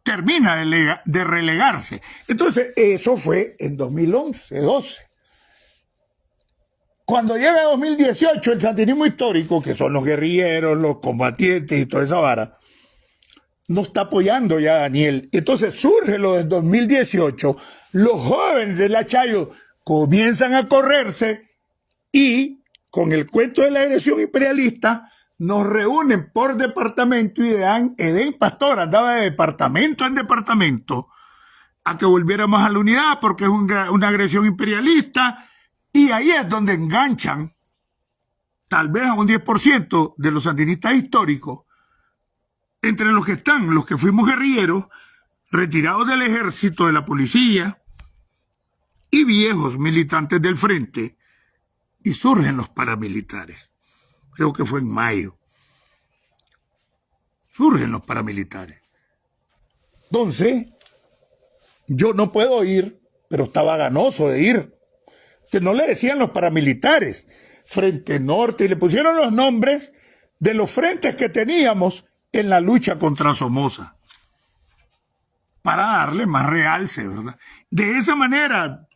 termina de relegarse. Entonces, eso fue en 2011-12. Cuando llega 2018, el sandinismo histórico, que son los guerrilleros, los combatientes y toda esa vara, no está apoyando ya a Daniel. Entonces surge lo del 2018, los jóvenes de la Chayo comienzan a correrse y con el cuento de la agresión imperialista nos reúnen por departamento y Edén Pastor andaba de departamento en departamento a que volviéramos a la unidad porque es una agresión imperialista, y ahí es donde enganchan tal vez a un 10% de los sandinistas históricos, entre los que están los que fuimos guerrilleros, retirados del ejército, de la policía y viejos militantes del frente, y surgen los paramilitares. Creo que fue en mayo. Surgen los paramilitares. Entonces, yo no puedo ir, pero estaba ganoso de ir. Que no le decían los paramilitares, Frente Norte, y le pusieron los nombres de los frentes que teníamos en la lucha contra Somoza, para darle más realce, ¿verdad? De esa manera,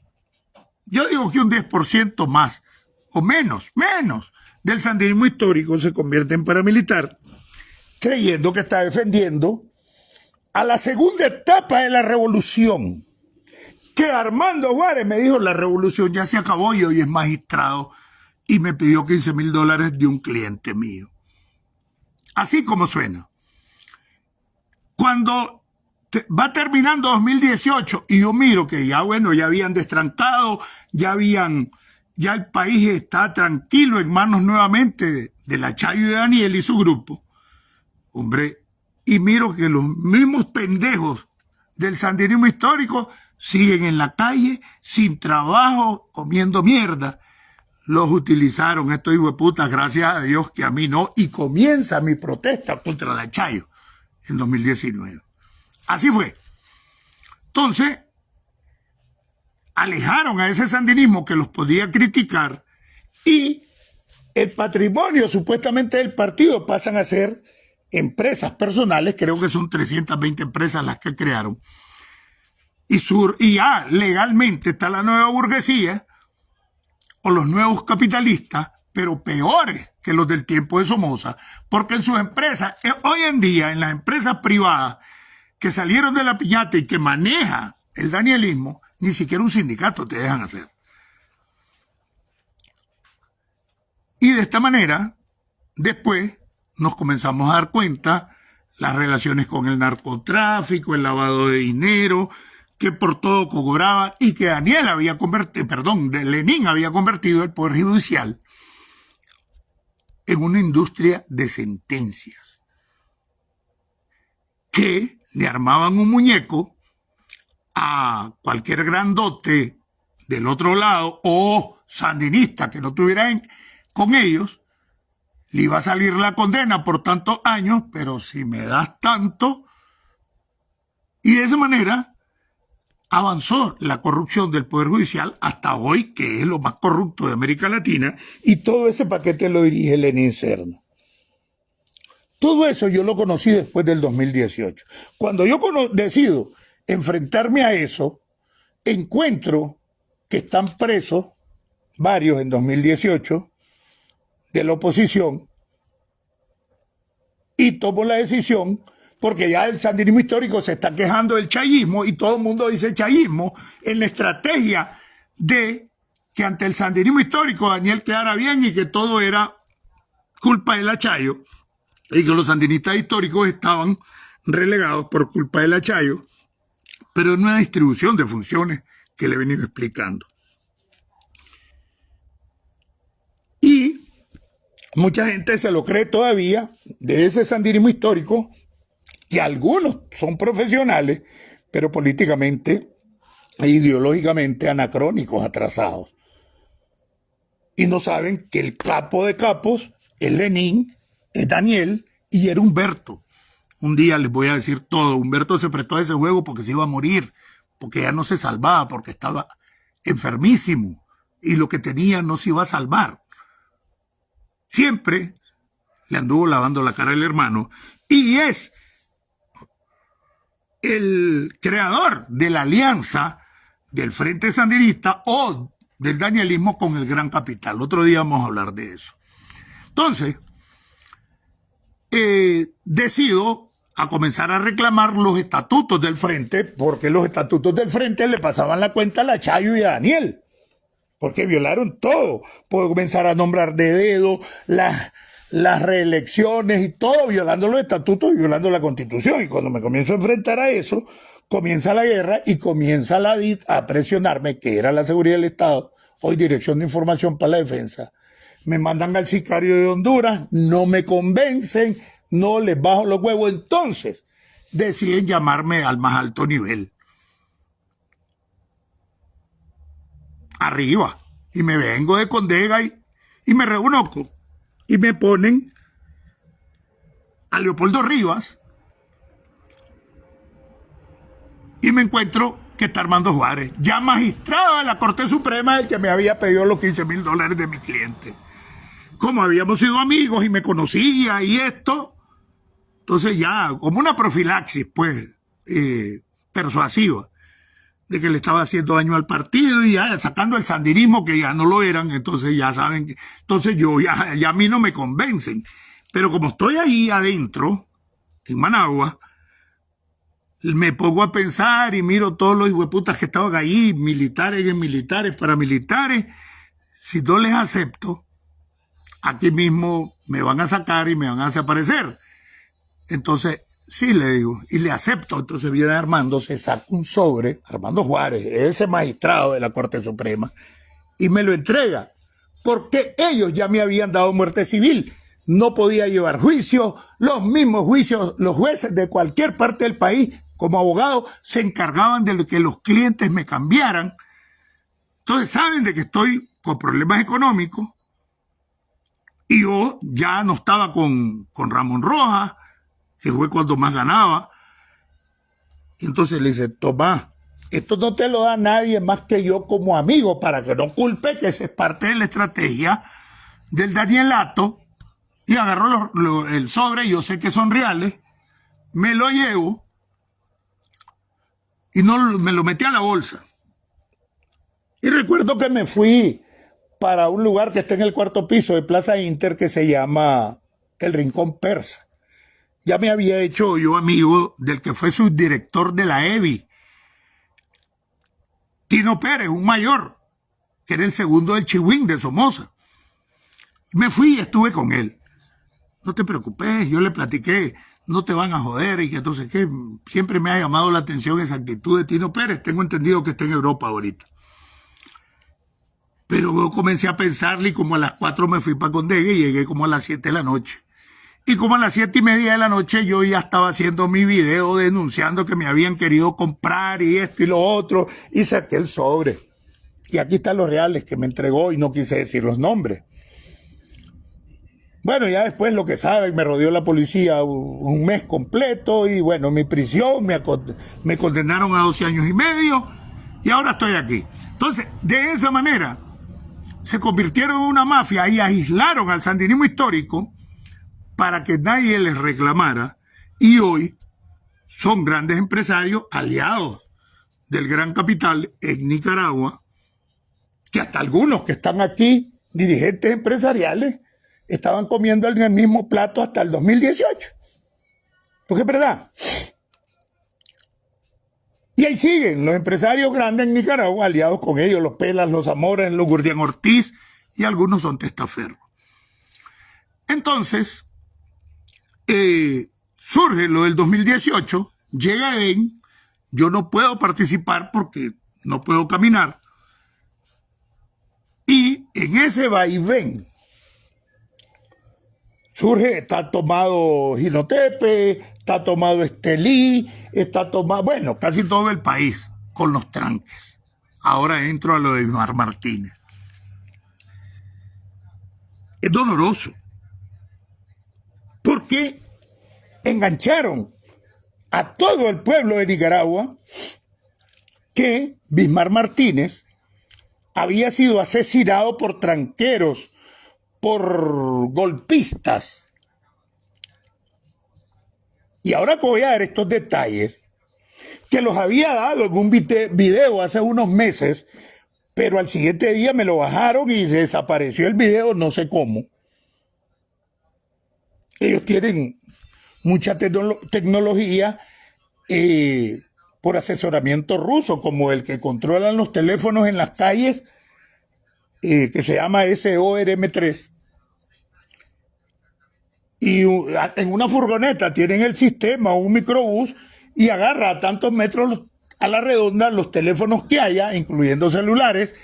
yo digo que un 10% más, o menos, del sandinismo histórico se convierte en paramilitar, creyendo que está defendiendo a la segunda etapa de la revolución, que Armando Juárez me dijo, la revolución ya se acabó y hoy es magistrado, y me pidió $15,000 de un cliente mío. Así como suena. Cuando va terminando 2018 y yo miro que ya, bueno, ya habían destrancado, ya el país está tranquilo en manos nuevamente de la Chayo y de Daniel y su grupo, hombre, y miro que los mismos pendejos del sandinismo histórico siguen en la calle, sin trabajo, comiendo mierda. Los utilizaron estos hijueputas, gracias a Dios que a mí no, y comienza mi protesta contra la Chayo en 2019. Así fue. Entonces, alejaron a ese sandinismo que los podía criticar y el patrimonio supuestamente del partido pasan a ser empresas personales, creo que son 320 empresas las que crearon, y ya legalmente está la nueva burguesía o los nuevos capitalistas, pero peores que los del tiempo de Somoza, porque en sus empresas, hoy en día en las empresas privadas que salieron de la piñata y que maneja el danielismo, ni siquiera un sindicato te dejan hacer. Y de esta manera, después nos comenzamos a dar cuenta las relaciones con el narcotráfico, el lavado de dinero, que por todo cobraba, y que Lenín había convertido el Poder Judicial en una industria de sentencias, que le armaban un muñeco a cualquier grandote del otro lado o sandinista que no tuviera con ellos, le iba a salir la condena por tantos años, pero si me das tanto, Y de esa manera avanzó la corrupción del Poder Judicial hasta hoy, que es lo más corrupto de América Latina, y todo ese paquete lo dirige Lenín Serna. Todo eso yo lo conocí después del 2018. Cuando yo decido enfrentarme a eso, encuentro que están presos varios en 2018 de la oposición y tomo la decisión porque ya el sandinismo histórico se está quejando del chavismo y todo el mundo dice chavismo en la estrategia de que ante el sandinismo histórico Daniel quedara bien y que todo era culpa del Achayo y que los sandinistas históricos estaban relegados por culpa del Achayo, pero en una distribución de funciones que le he venido explicando. Y mucha gente se lo cree todavía de ese sandinismo histórico, que algunos son profesionales, pero políticamente e ideológicamente anacrónicos, atrasados. Y no saben que el capo de capos es Lenin, es Daniel y era Humberto. Un día les voy a decir todo. Humberto se prestó a ese juego porque se iba a morir, porque ya no se salvaba, porque estaba enfermísimo y lo que tenía no se iba a salvar. Siempre le anduvo lavando la cara al hermano y es el creador de la alianza del Frente Sandinista o del danielismo con el Gran Capital. Otro día vamos a hablar de eso. Entonces, decido a comenzar a reclamar los estatutos del Frente, porque los estatutos del Frente le pasaban la cuenta a la Chayo y a Daniel, porque violaron todo. Puedo comenzar a nombrar de dedo las reelecciones y todo, violando los estatutos y violando la Constitución. Y cuando me comienzo a enfrentar a eso, comienza la guerra y comienza la DIT a presionarme, que era la seguridad del Estado, hoy Dirección de Información para la Defensa. Me mandan al sicario de Honduras, no me convencen, no les bajo los huevos. Entonces deciden llamarme al más alto nivel, arriba, y me vengo de Condega y me reconozco. Y me ponen a Leopoldo Rivas y me encuentro que está Armando Juárez, ya magistrado de la Corte Suprema, el que me había pedido los $15,000 de mi cliente. Como habíamos sido amigos y me conocía y esto, entonces ya como una profilaxis pues persuasiva de que le estaba haciendo daño al partido y ya sacando el sandinismo, que ya no lo eran. Entonces ya saben que, entonces ya a mí no me convencen, pero como estoy ahí adentro en Managua, me pongo a pensar y miro todos los hijueputas que estaban ahí, militares, paramilitares. Si no les acepto, aquí mismo me van a sacar y me van a desaparecer. Entonces sí, le digo, y le acepto. Entonces viene Armando, se saca un sobre, Armando Juárez, ese magistrado de la Corte Suprema, y me lo entrega, porque ellos ya me habían dado muerte civil. No podía llevar juicio, los mismos juicios, los jueces de cualquier parte del país, como abogado, se encargaban de que los clientes me cambiaran. Entonces saben de que estoy con problemas económicos, y yo ya no estaba con Ramón Rojas, que fue cuando más ganaba. Y entonces le dice, Tomás, esto no te lo da nadie más que yo como amigo, para que no culpe que esa es parte de la estrategia del Danielato. Y agarró el sobre, yo sé que son reales, me lo llevo y no me lo metí a la bolsa. Y recuerdo que me fui para un lugar que está en el 4º piso de Plaza Inter, que se llama El Rincón Persa. Ya me había hecho yo amigo del que fue subdirector de la EBI, Tino Pérez, un mayor, que era el segundo del Chihuín de Somoza. Me fui y estuve con él. No te preocupes, yo le platiqué, no te van a joder, y que entonces que siempre me ha llamado la atención esa actitud de Tino Pérez. Tengo entendido que está en Europa ahorita. Pero yo comencé a pensarle y como a las 4 me fui para Condega y llegué como a las 7 de la noche. Y como a las 7:30 de la noche yo ya estaba haciendo mi video denunciando que me habían querido comprar y esto y lo otro, y saqué el sobre. Y aquí están los reales que me entregó y no quise decir los nombres. Bueno, ya después lo que saben, me rodeó la policía un mes completo y bueno, mi prisión, me condenaron a 12 años y medio y ahora estoy aquí. Entonces, de esa manera, se convirtieron en una mafia y aislaron al sandinismo histórico para que nadie les reclamara y hoy son grandes empresarios aliados del gran capital en Nicaragua, que hasta algunos que están aquí, dirigentes empresariales, estaban comiendo en el mismo plato hasta el 2018. Porque es verdad. Y ahí siguen los empresarios grandes en Nicaragua, aliados con ellos, los Pelas, los Zamora, los Gurdián Ortiz, y algunos son testaferros. Entonces, surge lo del 2018, llega EDEN, yo no puedo participar porque no puedo caminar, y en ese vaivén surge, está tomado Jinotepe, está tomado Estelí, está tomado, bueno, casi todo el país con los tranques. Ahora entro a lo de Bismarck Martínez. Es doloroso. Porque engancharon a todo el pueblo de Nicaragua que Bismarck Martínez había sido asesinado por tranqueros, por golpistas. Y ahora que voy a ver estos detalles, que los había dado en un video hace unos meses, pero al siguiente día me lo bajaron y se desapareció el video, no sé cómo. Ellos tienen mucha tecnología por asesoramiento ruso, como el que controlan los teléfonos en las calles, que se llama SORM3. Y en una furgoneta tienen el sistema, un microbús, y agarra a tantos metros a la redonda los teléfonos que haya, incluyendo celulares,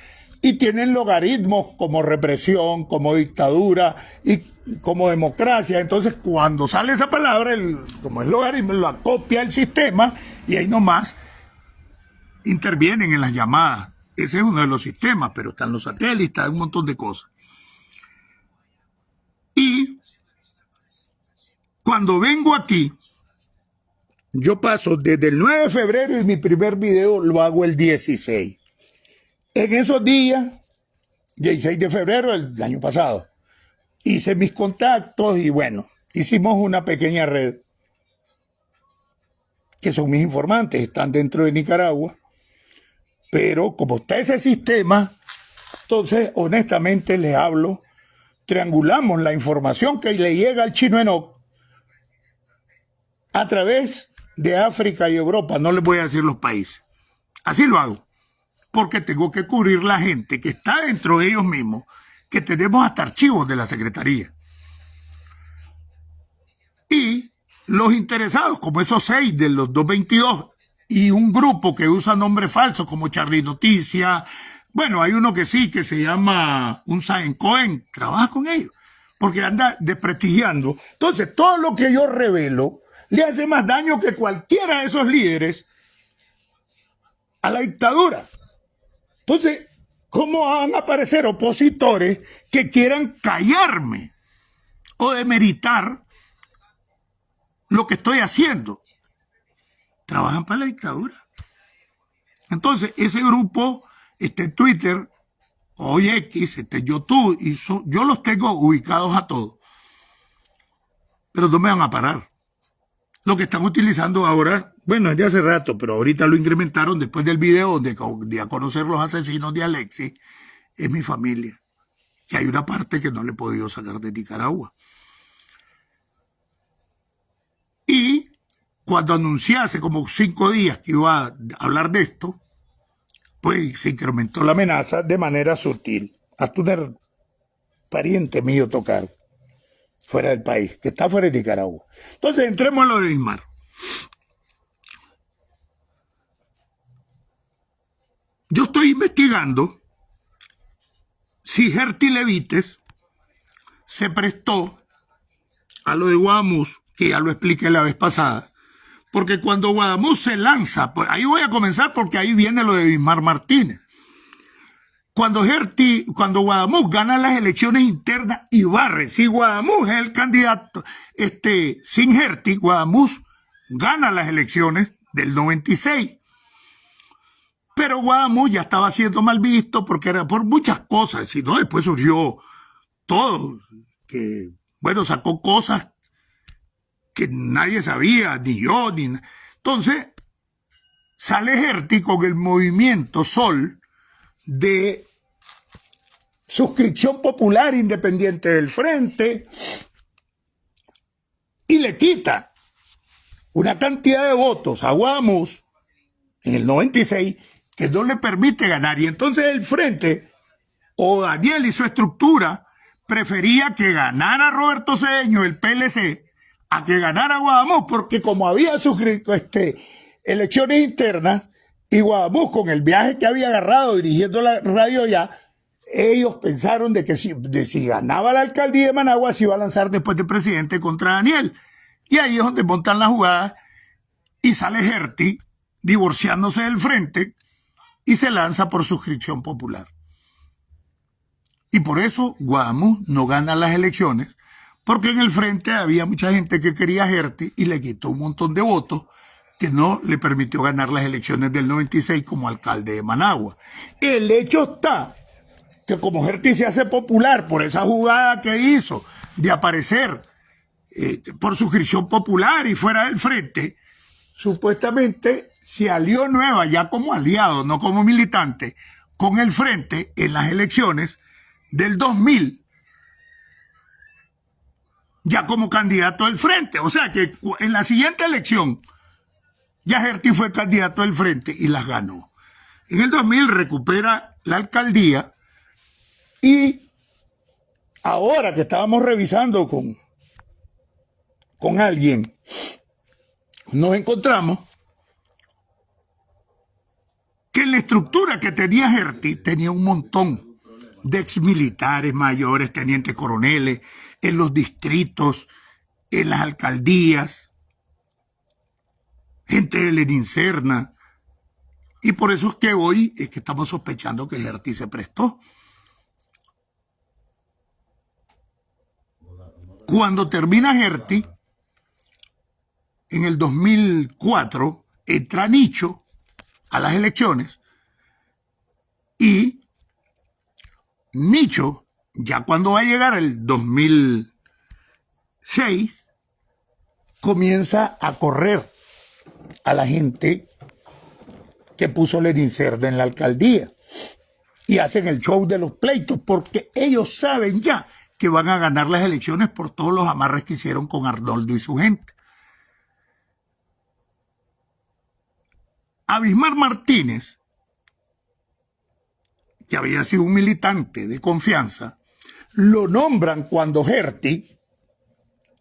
y tienen logaritmos como represión, como dictadura y como democracia. Entonces, cuando sale esa palabra, como es logaritmo, lo acopia el sistema y ahí nomás intervienen en las llamadas. Ese es uno de los sistemas, pero están los satélites, hay un montón de cosas. Y cuando vengo aquí, yo paso desde el 9 de febrero y mi primer video lo hago el 16. En esos días, 16 de febrero del año pasado, hice mis contactos y bueno, hicimos una pequeña red, que son mis informantes, están dentro de Nicaragua, pero como está ese sistema, entonces honestamente les hablo, triangulamos la información que le llega al Chino Enoc a través de África y Europa, no les voy a decir los países, así lo hago. Porque tengo que cubrir la gente que está dentro de ellos mismos, que tenemos hasta archivos de la Secretaría. Y los interesados, como esos 6 de los 222, y un grupo que usa nombres falsos como Charlie Noticia, bueno, hay uno que sí, que se llama un Saen Cohen, trabaja con ellos, porque anda desprestigiando. Entonces, todo lo que yo revelo le hace más daño que cualquiera de esos líderes a la dictadura. Entonces, ¿cómo van a aparecer opositores que quieran callarme o demeritar lo que estoy haciendo? Trabajan para la dictadura. Entonces, ese grupo está en Twitter, hoy X, está en YouTube, y yo los tengo ubicados a todos. Pero no me van a parar. Lo que están utilizando ahora, bueno, es de hace rato, pero ahorita lo incrementaron después del video de a conocer los asesinos de Alexis, es mi familia. Y hay una parte que no le he podido sacar de Nicaragua. Y cuando anuncié hace como 5 días que iba a hablar de esto, pues se incrementó la amenaza de manera sutil. Hasta un pariente mío tocar fuera del país, que está fuera de Nicaragua. Entonces, entremos a lo de Bismarck. Yo estoy investigando si Gerty Levites se prestó a lo de Guadamuz, que ya lo expliqué la vez pasada, porque cuando Guadamuz se lanza, ahí voy a comenzar porque ahí viene lo de Bismarck Martínez. cuando Guadamuz gana las elecciones internas y barre, si Guadamuz es el candidato, sin Herty, Guadamuz gana las elecciones del 96. Pero Guadamuz ya estaba siendo mal visto porque era por muchas cosas, sino después surgió todo, que, bueno, sacó cosas que nadie sabía, ni yo, ni... Entonces, sale Herty con el movimiento Sol de suscripción popular independiente del Frente y le quita una cantidad de votos a Guadamuz en el 96 que no le permite ganar. Y entonces el Frente, o Daniel y su estructura, prefería que ganara Roberto Cedeño, el PLC, a que ganara Guadamuz, porque como había suscrito elecciones internas, y Guadamuz con el viaje que había agarrado dirigiendo la radio ya, ellos pensaron de que si ganaba la alcaldía de Managua se iba a lanzar después de presidente contra Daniel. Y ahí es donde montan la jugada y sale Herty divorciándose del Frente y se lanza por suscripción popular. Y por eso Guadamuz no gana las elecciones, porque en el Frente había mucha gente que quería a Herty y le quitó un montón de votos que no le permitió ganar las elecciones del 96 como alcalde de Managua. El hecho está que como Herty se hace popular por esa jugada que hizo de aparecer por suscripción popular y fuera del Frente, supuestamente se alió nueva ya como aliado, no como militante, con el Frente en las elecciones del 2000, ya como candidato del Frente. O sea que en la siguiente elección ya Herty fue candidato del Frente y las ganó. En el 2000 recupera la alcaldía y ahora que estábamos revisando con alguien, nos encontramos que en la estructura que tenía Herty tenía un montón de exmilitares, mayores, tenientes coroneles, en los distritos, en las alcaldías, gente de Lenincerna, y por eso es que hoy es que estamos sospechando que Herty se prestó. Cuando termina Herty, en el 2004, entra Nicho a las elecciones y Nicho, ya cuando va a llegar el 2006, comienza a correr a la gente que puso Lenincerna en la alcaldía y hacen el show de los pleitos porque ellos saben ya que van a ganar las elecciones por todos los amarres que hicieron con Arnoldo y su gente. Abismar Martínez, que había sido un militante de confianza, lo nombran cuando Herty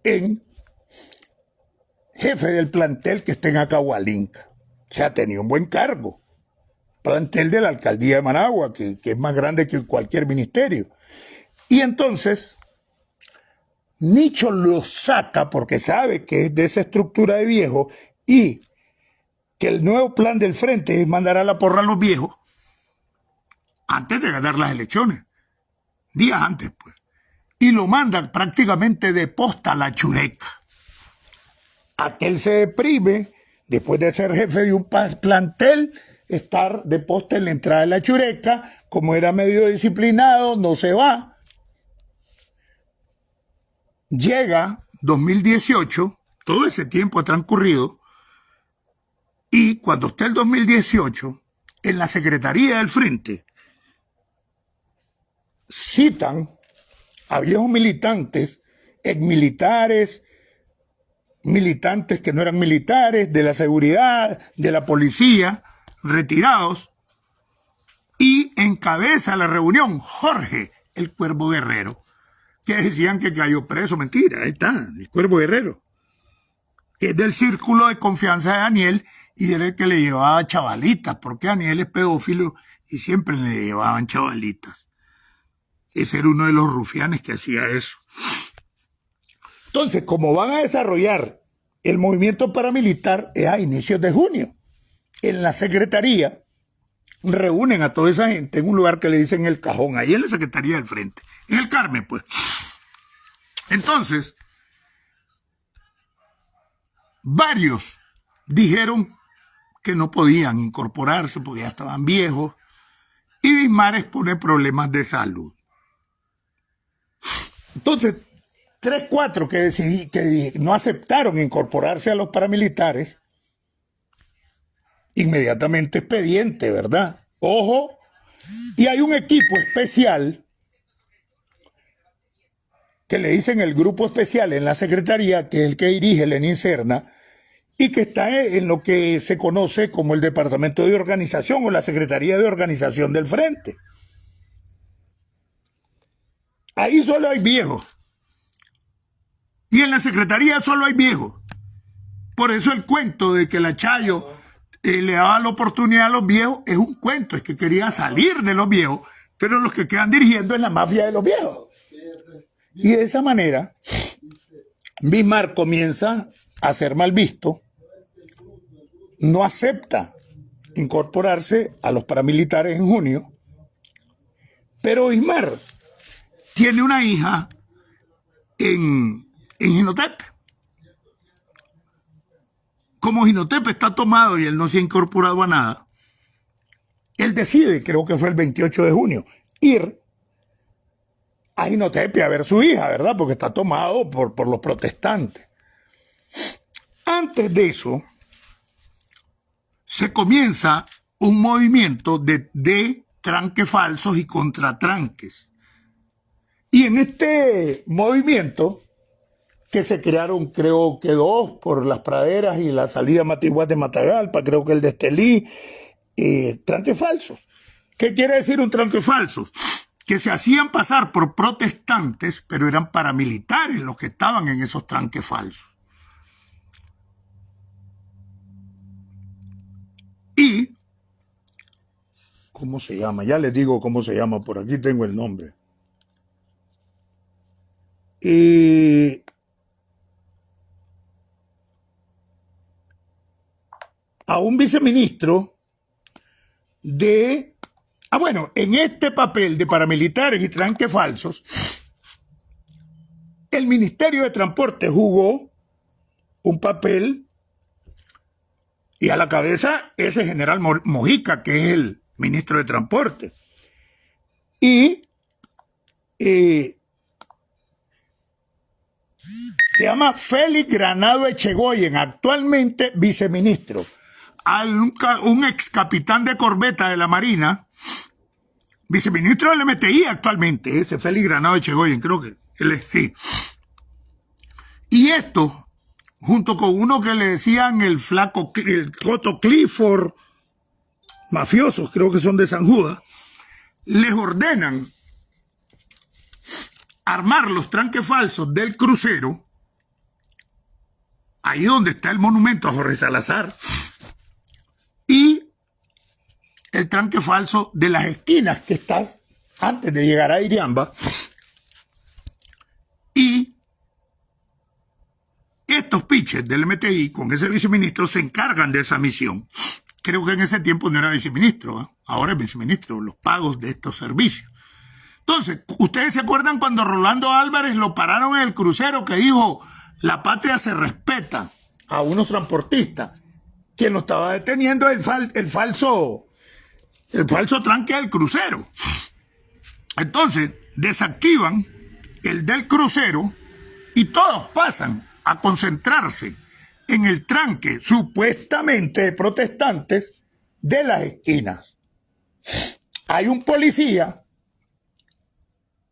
en jefe del plantel que está en Acahualinca. O sea, tenía un buen cargo. Plantel de la alcaldía de Managua, que es más grande que cualquier ministerio. Y entonces, Nicho lo saca porque sabe que es de esa estructura de viejos y que el nuevo plan del Frente es mandar a la porra a los viejos antes de ganar las elecciones. Días antes, pues. Y lo mandan prácticamente de posta a la Chureca. Aquel se deprime, después de ser jefe de un plantel, estar de posta en la entrada de la Chureca, como era medio disciplinado, no se va. Llega 2018, todo ese tiempo ha transcurrido, y cuando está el 2018, en la Secretaría del Frente, citan a viejos militantes, exmilitares, militantes que no eran militares, de la seguridad, de la policía, retirados, y encabeza la reunión Jorge, el Cuervo Guerrero, que decían que cayó preso. Mentira, ahí está, el Cuervo Guerrero, que es del círculo de confianza de Daniel y era el que le llevaba chavalitas, porque Daniel es pedófilo y siempre le llevaban chavalitas. Ese era uno de los rufianes que hacía eso. Entonces, como van a desarrollar el movimiento paramilitar, es a inicios de junio. En la Secretaría reúnen a toda esa gente en un lugar que le dicen El Cajón, ahí en la Secretaría del Frente, en el Carmen, pues. Entonces, varios dijeron que no podían incorporarse porque ya estaban viejos, y Bismarck expone problemas de salud. Entonces, 3, 4 que no aceptaron incorporarse a los paramilitares, inmediatamente expediente, ¿verdad? Ojo, y hay un equipo especial que le dicen el grupo especial en la Secretaría, que es el que dirige Lenín Serna, y que está en lo que se conoce como el Departamento de Organización o la Secretaría de Organización del Frente. Ahí solo hay viejos. Y en la Secretaría solo hay viejos. Por eso el cuento de que la Chayo le daba la oportunidad a los viejos es un cuento, es que quería salir de los viejos, pero los que quedan dirigiendo es la mafia de los viejos. Y de esa manera, Bismarck comienza a ser mal visto, no acepta incorporarse a los paramilitares en junio, pero Bismarck tiene una hija en Jinotepe. Como Jinotepe está tomado y él no se ha incorporado a nada, él decide, creo que fue el 28 de junio, ir a Jinotepe a ver a su hija, ¿verdad? Porque está tomado por los protestantes. Antes de eso, se comienza un movimiento de tranques falsos y contratranques. Y en este movimiento, que se crearon, creo que 2, por las praderas y la salida Matiguás de Matagalpa, creo que el de Estelí, tranques falsos. ¿Qué quiere decir un tranque falso? Que se hacían pasar por protestantes, pero eran paramilitares los que estaban en esos tranques falsos. Y, ¿cómo se llama? Ya les digo cómo se llama, por aquí tengo el nombre. A un viceministro de... bueno, en este papel de paramilitares y tranques falsos, el Ministerio de Transporte jugó un papel y a la cabeza ese general Mojica, que es el ministro de Transporte. Y se llama Félix Granado Echegoyen, actualmente viceministro. Un ex capitán de corbeta de la Marina, viceministro del MTI actualmente, ese Félix Granado Echegoyen, creo que él es, sí. Y esto, junto con uno que le decían el Coto Clifford, mafiosos, creo que son de San Judas, les ordenan armar los tranques falsos del crucero, ahí donde está el monumento a Jorge Salazar, y el tranque falso de las esquinas que estás antes de llegar a Iriamba. Y estos piches del MTI con ese viceministro se encargan de esa misión. Creo que en ese tiempo no era viceministro, ¿eh? Ahora es viceministro, los pagos de estos servicios. Entonces, ¿ustedes se acuerdan cuando Rolando Álvarez lo pararon en el crucero que dijo, la patria se respeta, a unos transportistas? Quien lo estaba deteniendo es el falso tranque del crucero. Entonces, desactivan el del crucero y todos pasan a concentrarse en el tranque supuestamente de protestantes de las esquinas. Hay un policía,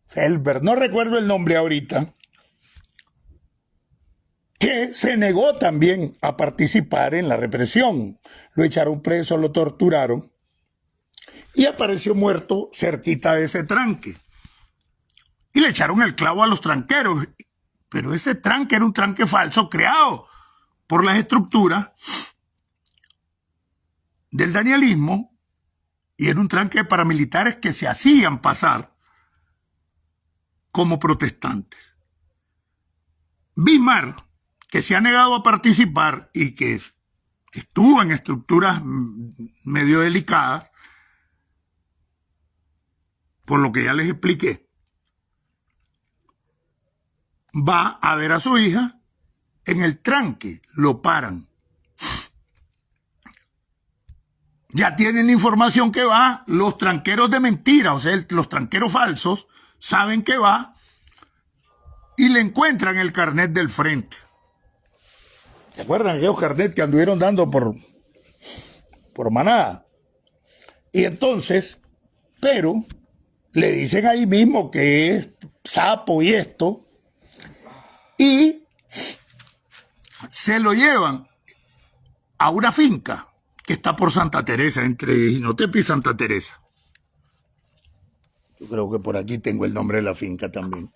Felber, no recuerdo el nombre ahorita, que se negó también a participar en la represión. Lo echaron preso, lo torturaron y apareció muerto cerquita de ese tranque. Y le echaron el clavo a los tranqueros. Pero ese tranque era un tranque falso creado por las estructuras del danielismo y era un tranque de paramilitares que se hacían pasar como protestantes. Bismarck, que se ha negado a participar y que estuvo en estructuras medio delicadas, por lo que ya les expliqué, va a ver a su hija en el tranque, lo paran. Ya tienen información que va, los tranqueros de mentira, o sea, los tranqueros falsos, saben que va y le encuentran el carnet del frente. ¿Se acuerdan aquellos carnet que anduvieron dando por manada? Y entonces, pero le dicen ahí mismo que es sapo y esto, y se lo llevan a una finca que está por Santa Teresa, entre Jinotepe y Santa Teresa. Yo creo que por aquí tengo el nombre de la finca también.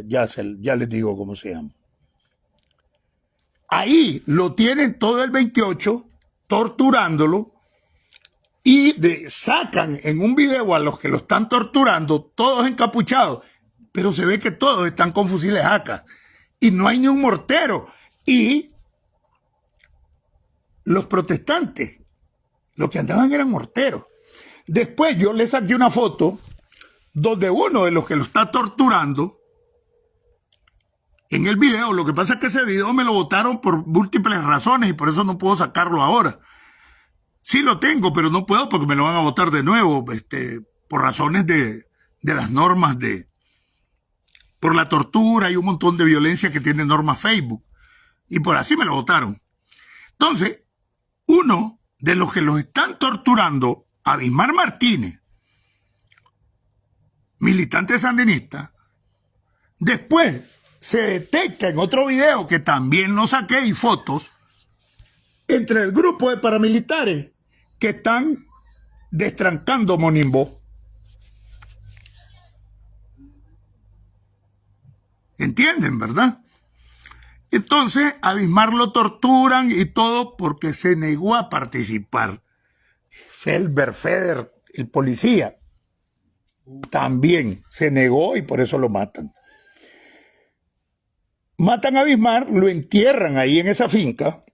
Ya les digo cómo se llama. Ahí lo tienen todo el 28, torturándolo, y sacan en un video a los que lo están torturando, todos encapuchados, pero se ve que todos están con fusiles AK, y no hay ni un mortero. Y los protestantes, los que andaban eran morteros. Después yo le saqué una foto donde uno de los que lo está torturando, en el video, lo que pasa es que ese video me lo botaron por múltiples razones y por eso no puedo sacarlo ahora. Sí lo tengo, pero no puedo porque me lo van a botar de nuevo, por razones de las normas por la tortura y un montón de violencia que tiene norma Facebook. Y por así me lo botaron. Entonces, uno de los que los están torturando, Abismar Martínez, militante sandinista, después se detecta en otro video que también lo saqué y fotos, entre el grupo de paramilitares que están destrancando Monimbó. ¿Entienden, verdad? Entonces, Abismar lo torturan y todo porque se negó a participar. Feder, el policía, también se negó y por eso lo matan. Matan a Abismar, lo entierran ahí en esa finca,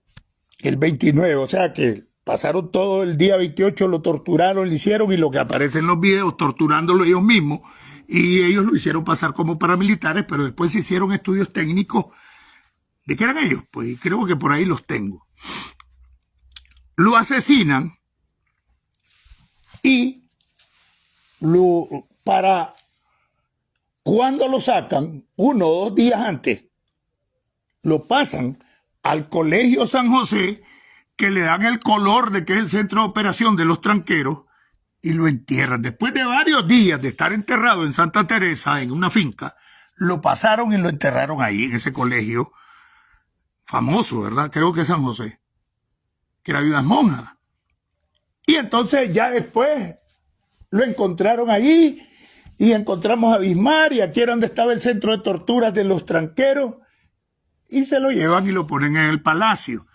el 29, o sea que pasaron todo el día 28, lo torturaron, lo hicieron, y lo que aparece en los videos, torturándolo ellos mismos, y ellos lo hicieron pasar como paramilitares, pero después se hicieron estudios técnicos de qué eran ellos, pues creo que por ahí los tengo. Lo asesinan y para cuando lo sacan, 1 o 2 días antes, lo pasan al Colegio San José, que le dan el color de que es el centro de operación de los tranqueros, y lo entierran. Después de varios días de estar enterrado en Santa Teresa, en una finca, lo pasaron y lo enterraron ahí, en ese colegio famoso, ¿verdad? Creo que es San José, que era viudas monjas. Y entonces ya después lo encontraron allí, y encontramos a Abismar, y aquí era donde estaba el centro de torturas de los tranqueros, y se lo llevan y lo ponen en el palacio.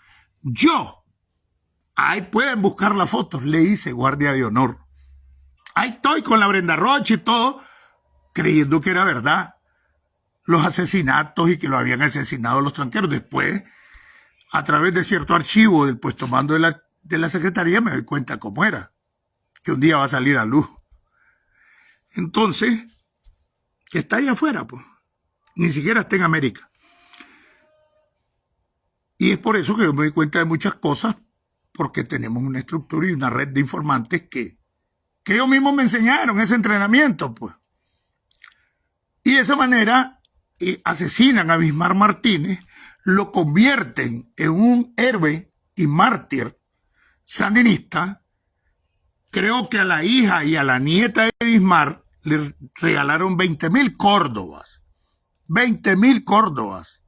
Ahí pueden buscar las fotos, le hice guardia de honor. Ahí estoy con la Brenda Rocha y todo, creyendo que era verdad los asesinatos y que lo habían asesinado los tranqueros. Después, a través de cierto archivo del puesto mando de la Secretaría, me doy cuenta cómo era, que un día va a salir a luz. Entonces, que está ahí afuera, pues, ni siquiera está en América. Y es por eso que yo me doy cuenta de muchas cosas, porque tenemos una estructura y una red de informantes que ellos mismos me enseñaron ese entrenamiento, pues. Y de esa manera asesinan a Abismar Martínez, lo convierten en un héroe y mártir sandinista. Creo que a la hija y a la nieta de Abismar le regalaron 20,000 córdobas. 20,000 córdobas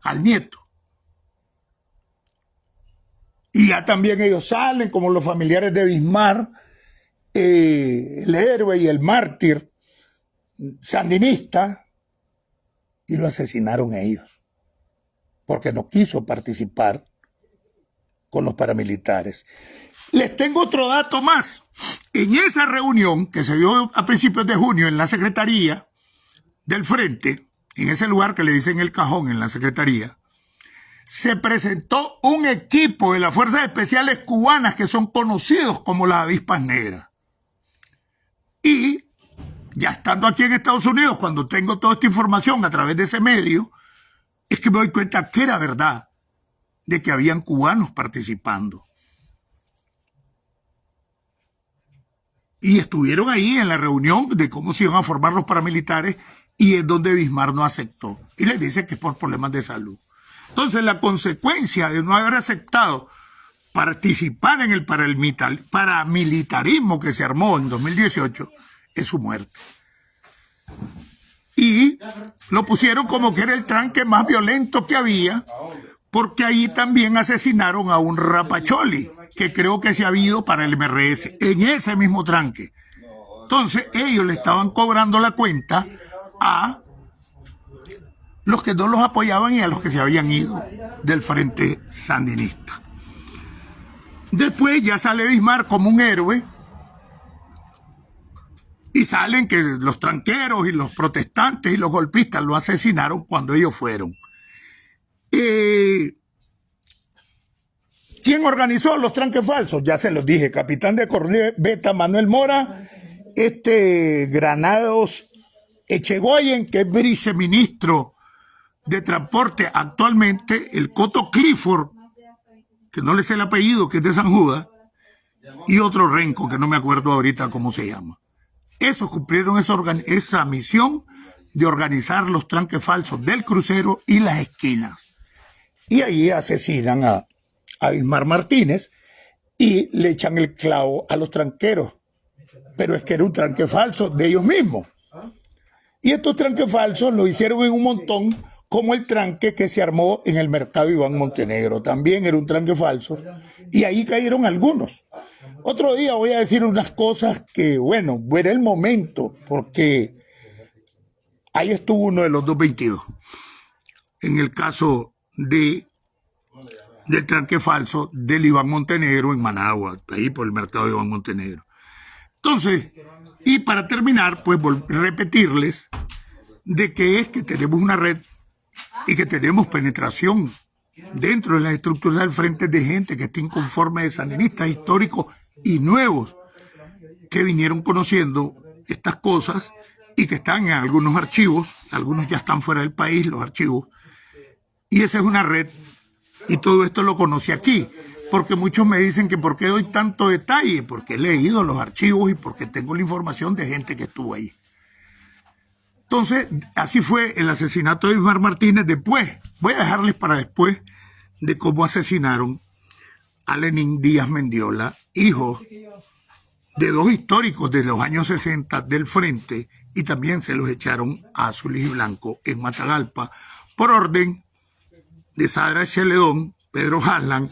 al nieto. Y ya también ellos salen como los familiares de Abismar, el héroe y el mártir sandinista, y lo asesinaron a ellos porque no quiso participar con los paramilitares. Les tengo otro dato más. En esa reunión que se dio a principios de junio en la Secretaría del Frente, en ese lugar que le dicen El Cajón en la Secretaría, se presentó un equipo de las Fuerzas Especiales cubanas que son conocidos como las Avispas Negras. Y ya estando aquí en Estados Unidos, cuando tengo toda esta información a través de ese medio, es que me doy cuenta que era verdad de que habían cubanos participando. Y estuvieron ahí en la reunión de cómo se iban a formar los paramilitares, y es donde Bismarck no aceptó. Y les dice que es por problemas de salud. Entonces, la consecuencia de no haber aceptado participar en el paramilitarismo que se armó en 2018 es su muerte. Y lo pusieron como que era el tranque más violento que había, porque ahí también asesinaron a un rapacholi, que creo que se ha habido para el MRS, en ese mismo tranque. Entonces, ellos le estaban cobrando la cuenta a los que no los apoyaban y a los que se habían ido del frente sandinista. Después ya sale Bismarck como un héroe, y salen que los tranqueros y los protestantes y los golpistas lo asesinaron cuando ellos fueron. ¿Quién organizó los tranques falsos? Ya se los dije, capitán de corbeta Manuel Mora, Granados Echegoyen, que es viceministro de transporte actualmente, el Coto Clifford, que no le sé el apellido, que es de San Judas, y otro renco, que no me acuerdo ahorita cómo se llama. Esos cumplieron esa misión de organizar los tranques falsos del crucero y las esquinas. Y ahí asesinan a Bismarck Martínez y le echan el clavo a los tranqueros. Pero es que era un tranque falso de ellos mismos. Y estos tranques falsos lo hicieron en un montón, como el tranque que se armó en el mercado Iván Montenegro. También era un tranque falso. Y ahí cayeron algunos. Otro día voy a decir unas cosas que, bueno, era el momento, porque ahí estuvo uno de los 222. En el caso del tranque falso del Iván Montenegro en Managua, ahí por el mercado Iván Montenegro. Entonces, y para terminar, pues repetirles de que es que tenemos una red y que tenemos penetración dentro de las estructuras del frente de gente que está inconforme, de sandinistas históricos y nuevos que vinieron conociendo estas cosas y que están en algunos archivos, algunos ya están fuera del país, los archivos, y esa es una red, y todo esto lo conocí aquí, porque muchos me dicen que por qué doy tanto detalle, porque he leído los archivos y porque tengo la información de gente que estuvo ahí. Entonces, así fue el asesinato de Bismarck Martínez. Después, voy a dejarles para después de cómo asesinaron a Lenín Díaz Mendiola, hijo de dos históricos de los años 60 del frente, y también se los echaron a Azules y Blanco en Matagalpa por orden de Sara Cheledón, Pedro Haslan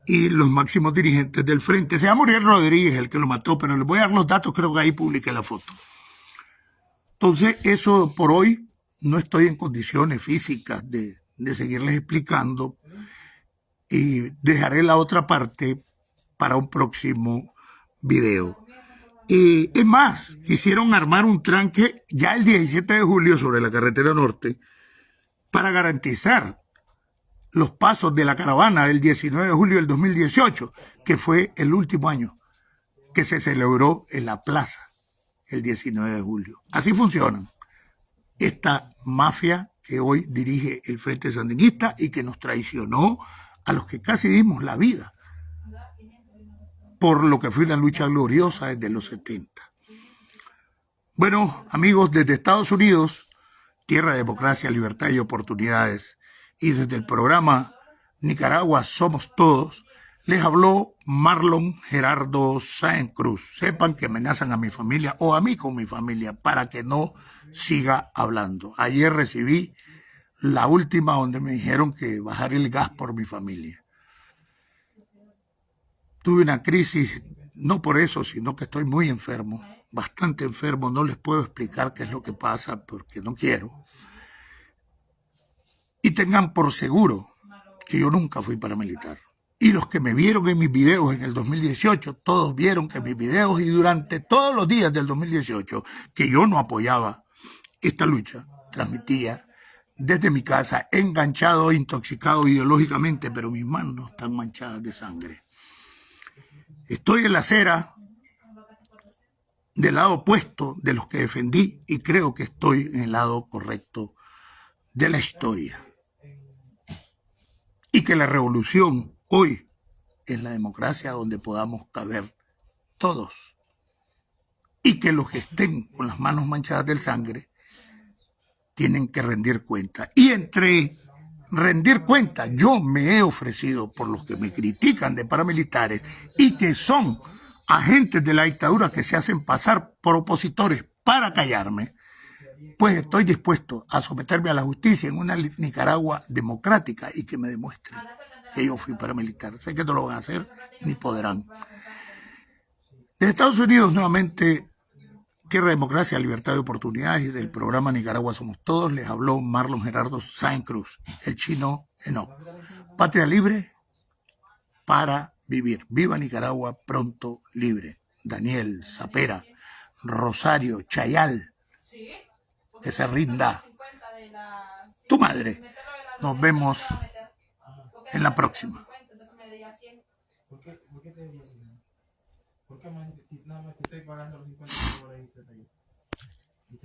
y los máximos dirigentes del frente. Se llama Muriel Rodríguez el que lo mató, pero les voy a dar los datos, creo que ahí publiqué la foto. Entonces, eso por hoy no estoy en condiciones físicas de seguirles explicando, y dejaré la otra parte para un próximo video. Es más, quisieron armar un tranque ya el 17 de julio sobre la carretera norte para garantizar los pasos de la caravana del 19 de julio del 2018, que fue el último año que se celebró en la plaza el 19 de julio. Así funcionan esta mafia que hoy dirige el Frente Sandinista y que nos traicionó a los que casi dimos la vida por lo que fue la lucha gloriosa desde los 70. Bueno, amigos, desde Estados Unidos, tierra de democracia, libertad y oportunidades, y desde el programa Nicaragua Somos Todos, les habló Marlon Gerardo Sáenz Cruz. Sepan que amenazan a mi familia o a mí con mi familia para que no siga hablando. Ayer recibí la última donde me dijeron que bajaré el gas por mi familia. Tuve una crisis, no por eso, sino que estoy muy enfermo, bastante enfermo. No les puedo explicar qué es lo que pasa porque no quiero. Y tengan por seguro que yo nunca fui paramilitar. Y los que me vieron en mis videos en el 2018, todos vieron que mis videos y durante todos los días del 2018, que yo no apoyaba esta lucha, transmitía desde mi casa, enganchado, intoxicado ideológicamente, pero mis manos están manchadas de sangre. Estoy en la acera del lado opuesto de los que defendí y creo que estoy en el lado correcto de la historia. Y que la revolución hoy es la democracia donde podamos caber todos. Y que los que estén con las manos manchadas de sangre tienen que rendir cuenta. Y entre rendir cuenta, yo me he ofrecido por los que me critican de paramilitares y que son agentes de la dictadura que se hacen pasar por opositores para callarme, pues estoy dispuesto a someterme a la justicia en una Nicaragua democrática y que me demuestren que yo fui paramilitar. Sé que no lo van a hacer ni podrán. Desde Estados Unidos, nuevamente, Tierra de Democracia, Libertad y Oportunidades, y del programa Nicaragua Somos Todos, les habló Marlon Gerardo Sáenz Cruz, el chino Enoch. Patria libre para vivir. Viva Nicaragua pronto libre. Daniel, Zapera, Rosario, Chayal, que se rinda. Tu madre. Nos vemos en la próxima. ¿Por qué nada más te estoy pagando los $50 y